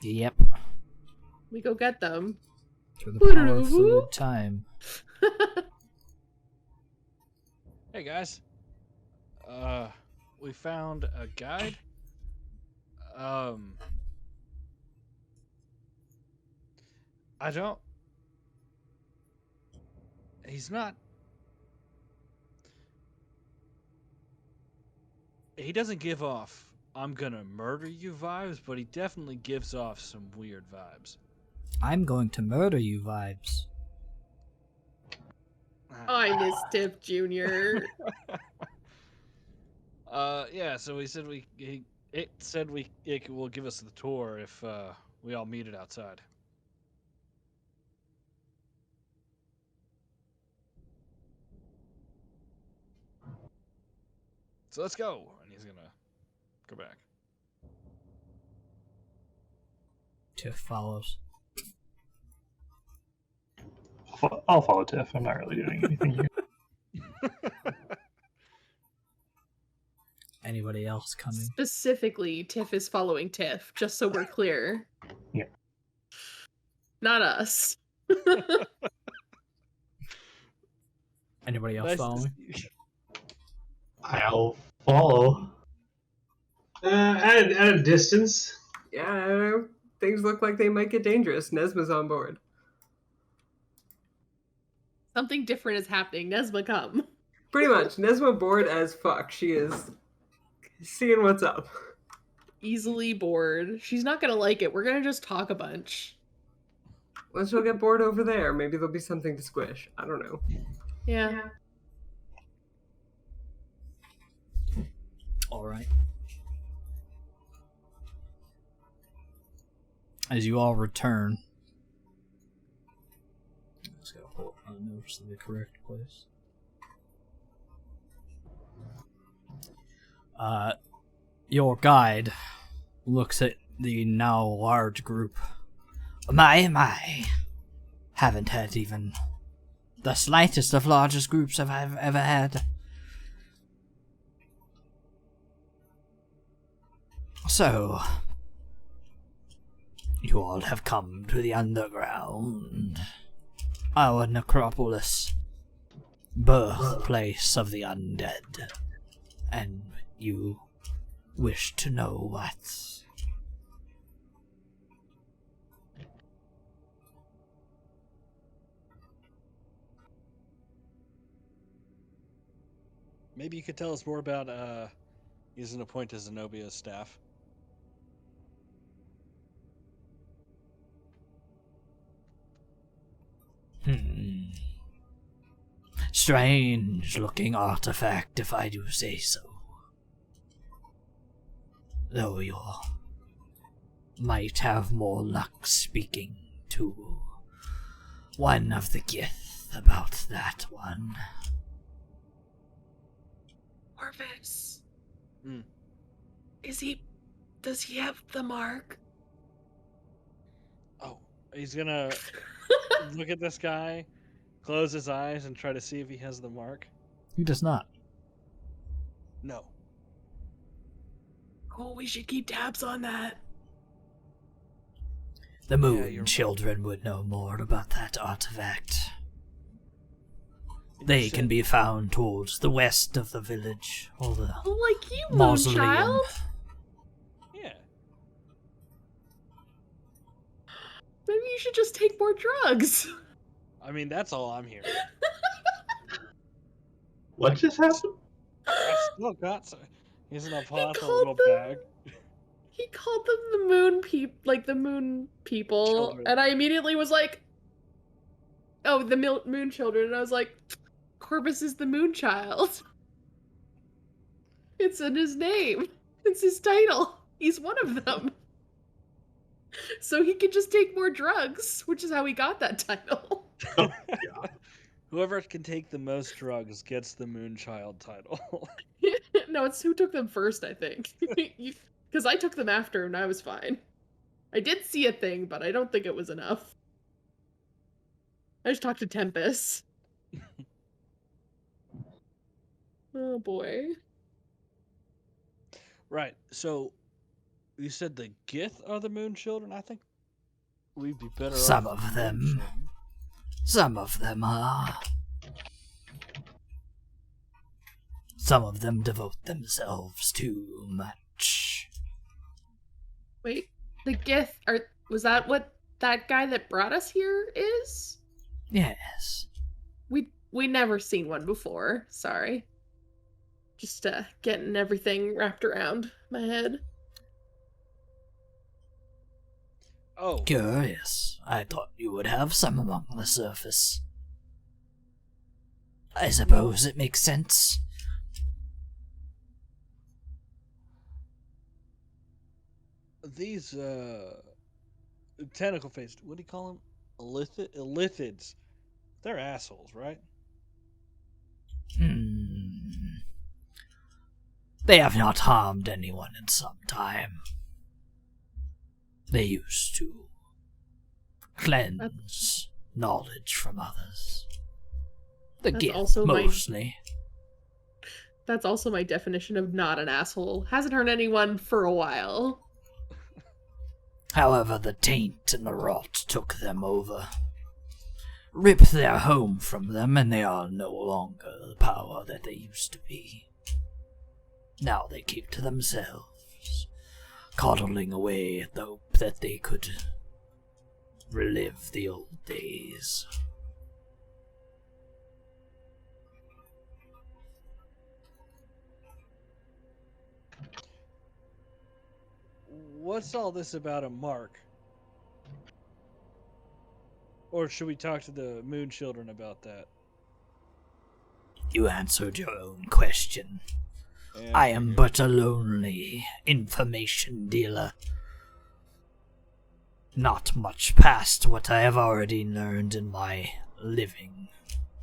Speaker 1: Yep.
Speaker 2: We go get them.
Speaker 1: To the power of fluid time.
Speaker 7: Hey guys. We found a guide. I don't. He's not. He doesn't give off "I'm gonna murder you" vibes, but he definitely gives off some weird vibes.
Speaker 1: I'm going to murder you vibes.
Speaker 2: I miss Tiff Jr.
Speaker 7: Yeah. So he said it will give us the tour if we all meet it outside. So let's go, and he's gonna go back.
Speaker 1: Tiff follows.
Speaker 6: I'll follow Tiff. I'm not really doing anything here.
Speaker 1: Anybody else coming?
Speaker 2: Specifically, Tiff is following Tiff, just so we're clear.
Speaker 6: Yeah.
Speaker 2: Not us.
Speaker 1: Anybody else
Speaker 7: Nice to
Speaker 1: following?
Speaker 7: see-
Speaker 5: I'll follow.
Speaker 4: At a distance.
Speaker 3: Yeah, things look like they might get dangerous. Nesma's on board.
Speaker 2: Something different is happening. Nesma, come.
Speaker 3: Pretty much. Nesma bored as fuck. She is seeing what's up.
Speaker 2: Easily bored. She's not gonna like it. We're gonna just talk a bunch.
Speaker 3: Well, she'll get bored over there. Maybe there'll be something to squish. I don't know.
Speaker 2: Yeah.
Speaker 1: Alright. As you all return. Just gotta pull up my notes in the correct place. Your guide looks at the now large group. My. Haven't had even the slightest of largest groups I've ever had. So, you all have come to the underground. Our necropolis. Birthplace of the undead. And you wish to know what?
Speaker 7: Maybe you could tell us more about using a point to Zenobia's staff.
Speaker 1: Strange looking artifact, if I do say so. Though you might have more luck speaking to one of the Gith about that one.
Speaker 2: Orvis.
Speaker 7: Hmm.
Speaker 2: Does he have the mark?
Speaker 7: Oh, he's gonna look at this guy, close his eyes, and try to see if he has the mark.
Speaker 1: He does not.
Speaker 7: No.
Speaker 2: Oh, we should keep tabs on that.
Speaker 1: The Moon
Speaker 7: you're right.
Speaker 1: Children would know more about that artifact.
Speaker 7: And
Speaker 1: They
Speaker 7: you
Speaker 1: can
Speaker 7: said-
Speaker 1: be found towards the west of the village, or the
Speaker 2: Oh, like you,
Speaker 1: mausoleum.
Speaker 2: Moonchild.
Speaker 7: Yeah.
Speaker 2: Maybe you should just take more drugs.
Speaker 7: I mean, that's all I'm hearing.
Speaker 5: What just happened?
Speaker 7: I've still got some. He's in a pot, a
Speaker 2: called
Speaker 7: little
Speaker 2: them-
Speaker 7: bag.
Speaker 2: He called them the moon the moon people,
Speaker 7: Children.
Speaker 2: and I immediately was like, "Oh, the moon children," and I was like, "Corvus is the moon child. It's in his name. It's his title. He's one of them. So he could just take more drugs, which is how he got that title."
Speaker 7: Whoever can take the most drugs gets the Moonchild title.
Speaker 2: No, it's who took them first, I think. Because I took them after and I was fine. I did see a thing, but I don't think it was enough. I just talked to Tempest. Oh boy.
Speaker 7: Right. So, you said the Gith are the Moon Children? I think we'd be better
Speaker 1: Some
Speaker 7: off.
Speaker 1: of
Speaker 7: with the Moon
Speaker 1: them.
Speaker 7: Children.
Speaker 1: Some of them are. Some of them devote themselves too much.
Speaker 2: Wait, the Gith was that what that guy that brought us here is?
Speaker 1: Yes.
Speaker 2: We never seen one before. Sorry. Just getting everything wrapped around my head.
Speaker 7: Oh,
Speaker 1: Curious. I thought you would have some among the surface. I suppose it makes sense.
Speaker 7: these tentacle faced, what do you call them? Illithids. They're assholes, right?
Speaker 1: They have not harmed anyone in some time. They used to cleanse knowledge from others. The
Speaker 2: That's
Speaker 1: gift,
Speaker 2: also my-
Speaker 1: mostly.
Speaker 2: That's also my definition of not an asshole. Hasn't hurt anyone for a while.
Speaker 1: However, the taint and the rot took them over. Ripped their home from them, and they are no longer the power that they used to be. Now they keep to themselves, coddling away at the hope that they could relive the old days.
Speaker 7: What's all this about a mark? Or should we talk to the Moon Children about that?
Speaker 1: You answered your own question.
Speaker 7: Yeah,
Speaker 1: I am but a lonely information dealer. Not much past what I have already learned in my living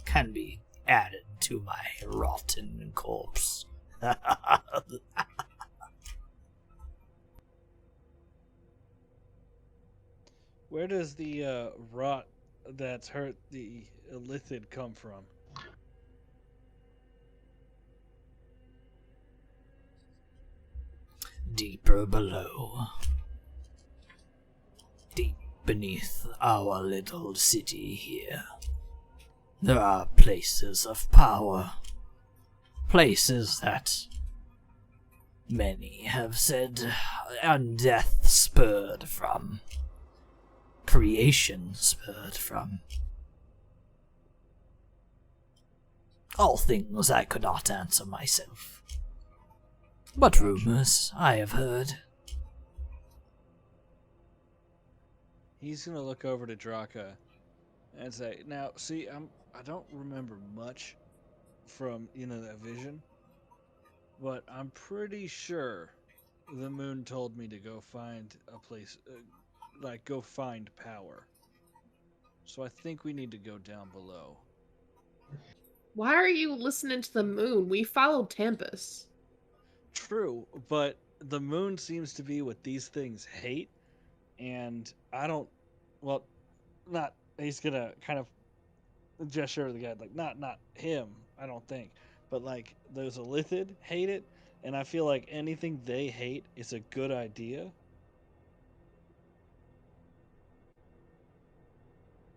Speaker 1: can be added to my rotten corpse.
Speaker 7: Where does the rot that's hurt the Illithid come from?
Speaker 1: Deeper below. Deep beneath our little city here. There are places of power. Places that many have said undeath spurred from. Creation spurred from. All things I could not answer myself. But rumors I have heard.
Speaker 7: He's gonna look over to Draka and say, "Now, see, I don't remember much from that vision, but I'm pretty sure the moon told me to go find a place, go find power. So I think we need to go down below."
Speaker 2: Why are you listening to the moon? We followed Tempest.
Speaker 7: True, but the moon seems to be what these things hate, and I don't. Well, not. He's gonna kind of gesture to the guy, like not him. I don't think, but like those Illithid hate it, and I feel like anything they hate is a good idea.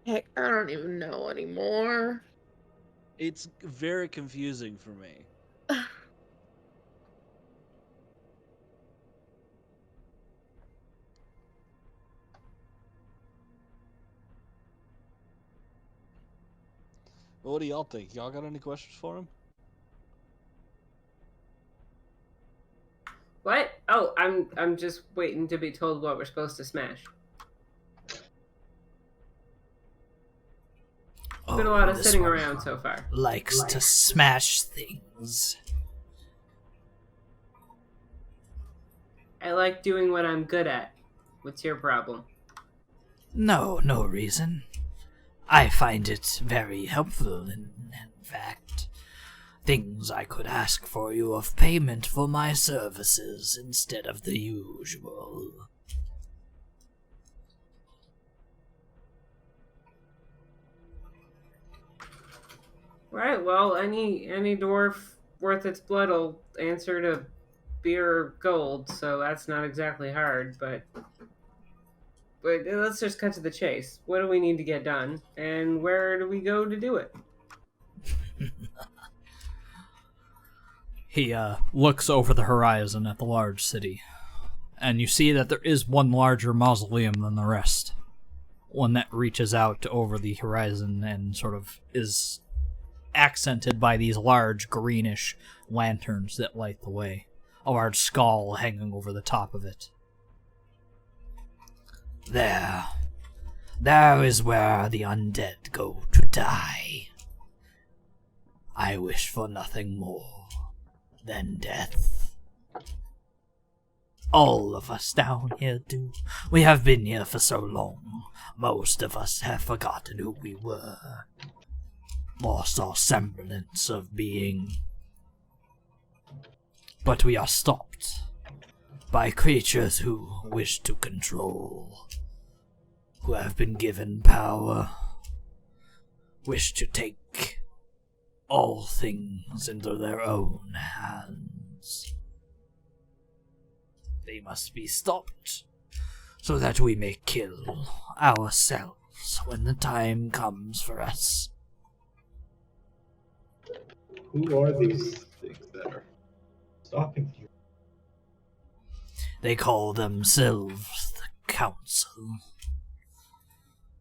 Speaker 2: Heck, I don't even know anymore.
Speaker 7: It's very confusing for me. Well, what do y'all think? Y'all got any questions for him?
Speaker 3: What? Oh, I'm just waiting to be told what we're supposed to smash. It's been a lot of
Speaker 1: this
Speaker 3: sitting
Speaker 1: one
Speaker 3: around so far.
Speaker 1: likes to smash things.
Speaker 3: I like doing what I'm good at. What's your problem?
Speaker 1: No reason. I find it very helpful, in fact. Things I could ask for you of payment for my services instead of the usual.
Speaker 3: Right, well, any dwarf worth its blood will answer to beer or gold, so that's not exactly hard, but let's just cut to the chase. What do we need to get done, and where do we go to do it?
Speaker 1: He looks over the horizon at the large city, and you see that there is one larger mausoleum than the rest. One that reaches out over the horizon and sort of is accented by these large greenish lanterns that light the way. A large skull hanging over the top of it. There is where the undead go to die. I wish for nothing more than death. All of us down here do. We have been here for so long, most of us have forgotten who we were. Lost our semblance of being. But we are stopped by creatures who wish to control, who have been given power, wish to take all things into their own hands. They must be stopped so that we may kill ourselves when the time comes for us.
Speaker 5: Who are these things that are stopping you?
Speaker 1: They call themselves the Council.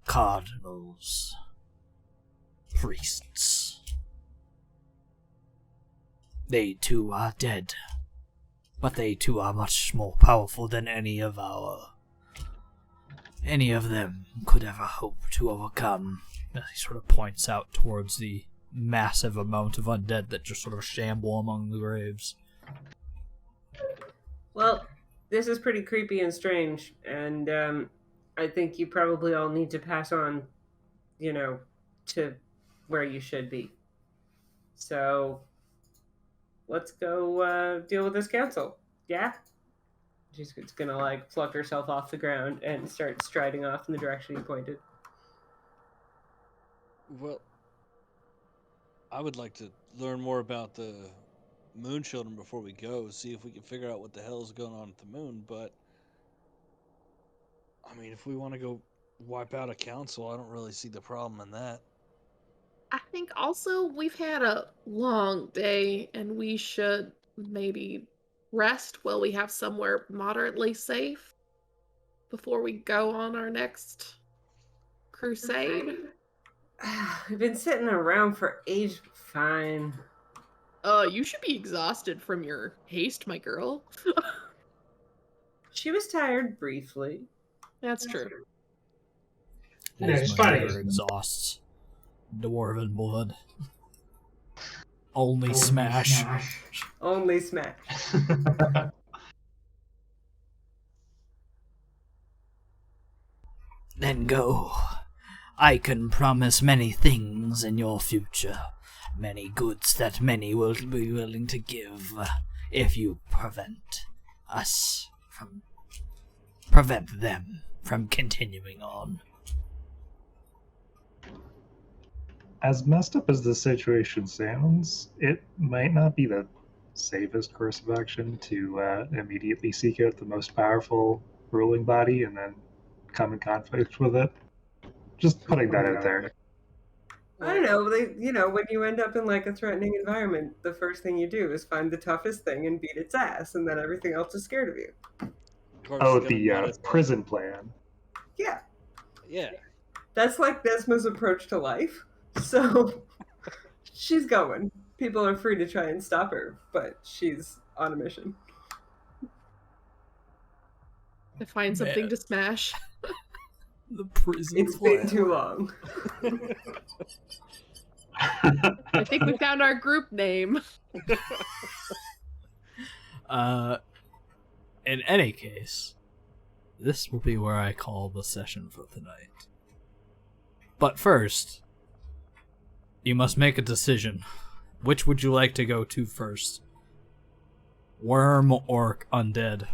Speaker 1: Cardinals. Priests. They too are dead, but they too are much more powerful than any of them could ever hope to overcome. As he sort of points out towards the massive amount of undead that just sort of shamble among the graves.
Speaker 3: Well, this is pretty creepy and strange, and I think you probably all need to pass on, to where you should be. So, let's go deal with this council. Yeah? She's gonna, pluck herself off the ground and start striding off in the direction you pointed.
Speaker 7: Well, I would like to learn more about the Moon Children before we go, see if we can figure out what the hell is going on at the moon, but I mean, if we want to go wipe out a council, I don't really see the problem in that.
Speaker 2: I think also we've had a long day and we should maybe rest while we have somewhere moderately safe before we go on our next crusade.
Speaker 3: We've been sitting around for ages. Fine.
Speaker 2: You should be exhausted from your haste, my girl.
Speaker 3: She was tired briefly.
Speaker 2: That's true.
Speaker 4: Yeah, it's funny.
Speaker 1: Exhausts dwarven blood. Only smash.
Speaker 3: Only smash.
Speaker 1: Then go. I can promise many things in your future. Many goods that many will be willing to give if you prevent them from continuing on.
Speaker 6: As messed up as the situation sounds, it might not be the safest course of action to immediately seek out the most powerful ruling body and then come in conflict with it. Just putting that out there.
Speaker 3: I don't know. When you end up in like a threatening environment, the first thing you do is find the toughest thing and beat its ass, and then everything else is scared of you.
Speaker 7: Of course,
Speaker 6: Oh,
Speaker 7: it's gonna run
Speaker 6: the
Speaker 7: its-
Speaker 6: prison plan.
Speaker 3: Yeah,
Speaker 7: Yeah.
Speaker 3: that's like Nesma's approach to life. So she's going. People are free to try and stop her, but she's on a mission.
Speaker 2: To find something
Speaker 1: Man.
Speaker 2: to smash.
Speaker 1: The prison
Speaker 3: It's
Speaker 1: plan.
Speaker 3: been too long.
Speaker 2: I think we found our group name.
Speaker 1: In any case, this will be where I call the session for tonight. But first, you must make a decision. Which would you like to go to first? Worm or undead?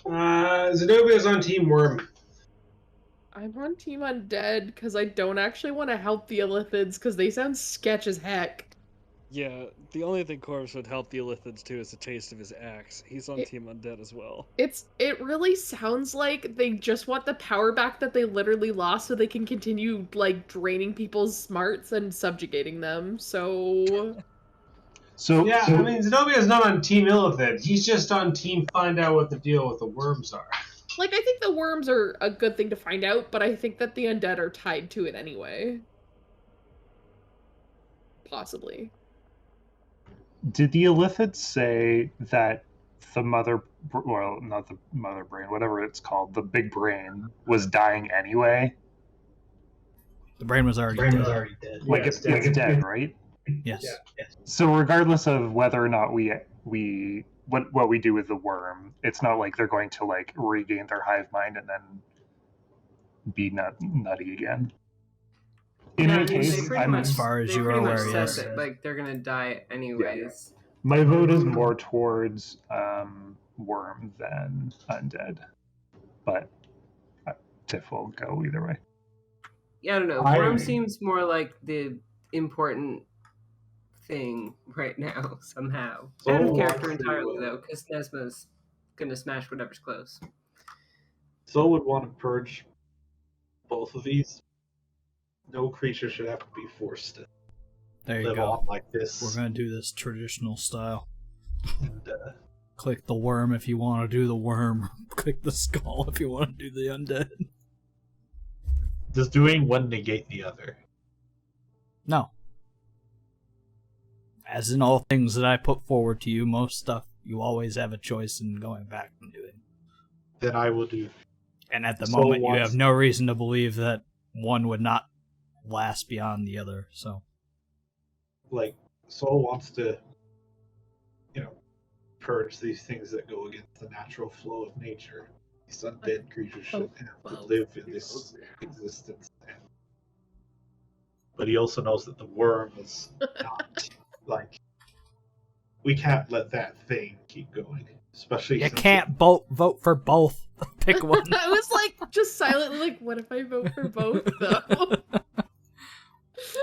Speaker 4: Zenobio's on Team Worm.
Speaker 2: I'm on Team Undead because I don't actually want to help the Illithids because they sound sketch as heck.
Speaker 7: Yeah, the only thing Corvus would help the Illithids too is the taste of his axe. He's on Team Undead as well.
Speaker 2: It really sounds like they just want the power back that they literally lost so they can continue like draining people's smarts and subjugating them. So
Speaker 4: Yeah, I mean, Zenobio's not on Team Illithid. He's just on Team Find Out what the deal with the worms are.
Speaker 2: like I think the worms are a good thing to find out, but I think that the undead are tied to it anyway. Possibly.
Speaker 6: Did the Illithids say that the not the mother brain, whatever it's called, the big brain, was dying anyway?
Speaker 1: The brain was already dead.
Speaker 6: Like it's dead, right?
Speaker 1: Yes.
Speaker 6: So regardless of whether or not what we do with the worm, it's not like they're going to like regain their hive mind and then be nutty again. In any case,
Speaker 1: as far as
Speaker 3: they
Speaker 1: you are
Speaker 3: pretty much
Speaker 1: aware,
Speaker 3: said
Speaker 1: yes.
Speaker 3: that, like they're gonna die anyways.
Speaker 6: my vote is more towards worm than undead, but Tiff will go either way.
Speaker 3: Yeah, I don't know. Worm seems more like the important thing right now somehow. Out of character entirely though, because Nesma's gonna smash whatever's close.
Speaker 5: Soul would want to purge both of these. No creature should have to be forced to
Speaker 1: There you
Speaker 5: live
Speaker 1: go.
Speaker 5: on like this.
Speaker 1: We're going to do this traditional style.
Speaker 5: And,
Speaker 1: Click the worm if you want to do the worm. Click the skull if you want to do the undead.
Speaker 5: does doing one negate the other?
Speaker 1: No. As in all things that I put forward to you, most stuff you always have a choice in going back and doing.
Speaker 5: Then I will do.
Speaker 1: And at the
Speaker 5: Soul
Speaker 1: moment, you
Speaker 5: wants-
Speaker 1: have no reason to believe that one would not last beyond the other, so...
Speaker 5: Like, Soul wants to, purge these things that go against the natural flow of nature. These undead creatures shouldn't have to live in this existence. But he also knows that the worm is not, like, we can't let that thing keep going. Especially
Speaker 1: You
Speaker 5: since
Speaker 1: can't vote for both. Pick one.
Speaker 2: I was like just silently like, what if I vote for both though?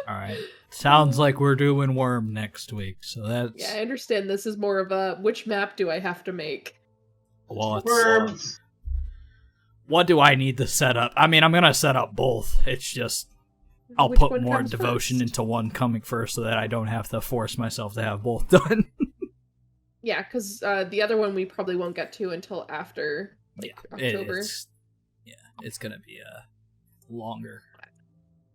Speaker 1: Alright. Sounds like we're doing worm next week, so that's...
Speaker 2: Yeah, I understand this is more of a which map do I have to make?
Speaker 1: Well, it's...
Speaker 4: Worms.
Speaker 1: What do I need to set up? I mean, I'm gonna set up both. It's just... I'll
Speaker 2: Which
Speaker 1: put
Speaker 2: one
Speaker 1: more
Speaker 2: comes
Speaker 1: devotion
Speaker 2: first?
Speaker 1: into one coming first so that I don't have to force myself to have both done.
Speaker 2: Yeah, because the other one we probably won't get to until after October.
Speaker 1: It's gonna be longer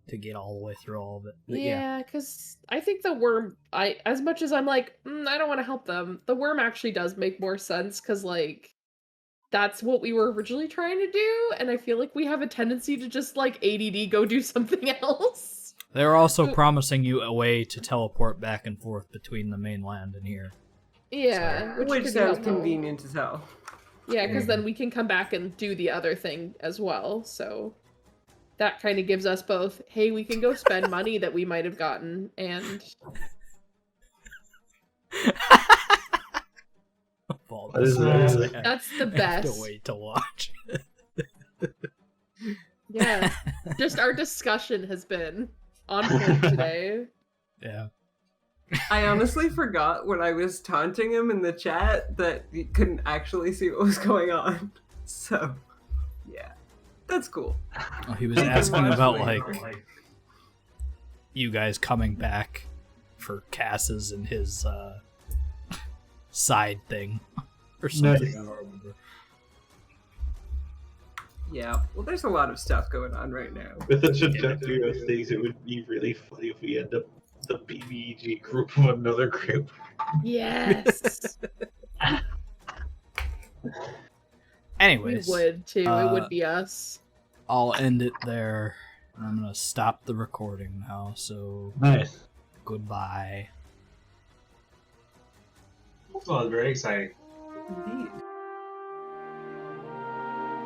Speaker 1: to get all the way through all of it. But
Speaker 2: Yeah, because I think the worm, as much as I'm like, I don't want to help them, the worm actually does make more sense because, like, that's what we were originally trying to do, and I feel like we have a tendency to just, like, ADD go do something else.
Speaker 1: They're also promising you a way to teleport back and forth between the mainland and here.
Speaker 2: Yeah,
Speaker 3: Which
Speaker 2: could be
Speaker 3: sounds
Speaker 2: helpful.
Speaker 3: convenient as hell.
Speaker 2: Yeah, because then we can come back and do the other thing as well, so that kind of gives us both, hey, we can go spend money that we might have gotten, and... That's the
Speaker 1: I have to
Speaker 2: best.
Speaker 1: wait to watch.
Speaker 2: Yeah, just our discussion has been on point today.
Speaker 1: Yeah.
Speaker 3: I honestly forgot when I was taunting him in the chat that you couldn't actually see what was going on. So, yeah, that's cool.
Speaker 1: Oh, he was
Speaker 3: Thank you,
Speaker 1: asking
Speaker 3: Mark.
Speaker 1: about like you guys coming back for Cass's and his side thing or something.
Speaker 5: Nice.
Speaker 1: I don't remember.
Speaker 3: Yeah, well, there's a lot of stuff going on right now.
Speaker 5: With the trajectory of things, it would be really funny if we end up the BBG group of another group.
Speaker 2: Yes. We
Speaker 1: Anyways,
Speaker 2: would too. It would be us.
Speaker 1: I'll end it there. I'm gonna stop the recording now. So
Speaker 5: Nice.
Speaker 1: goodbye.
Speaker 4: Well, very exciting.
Speaker 3: Indeed.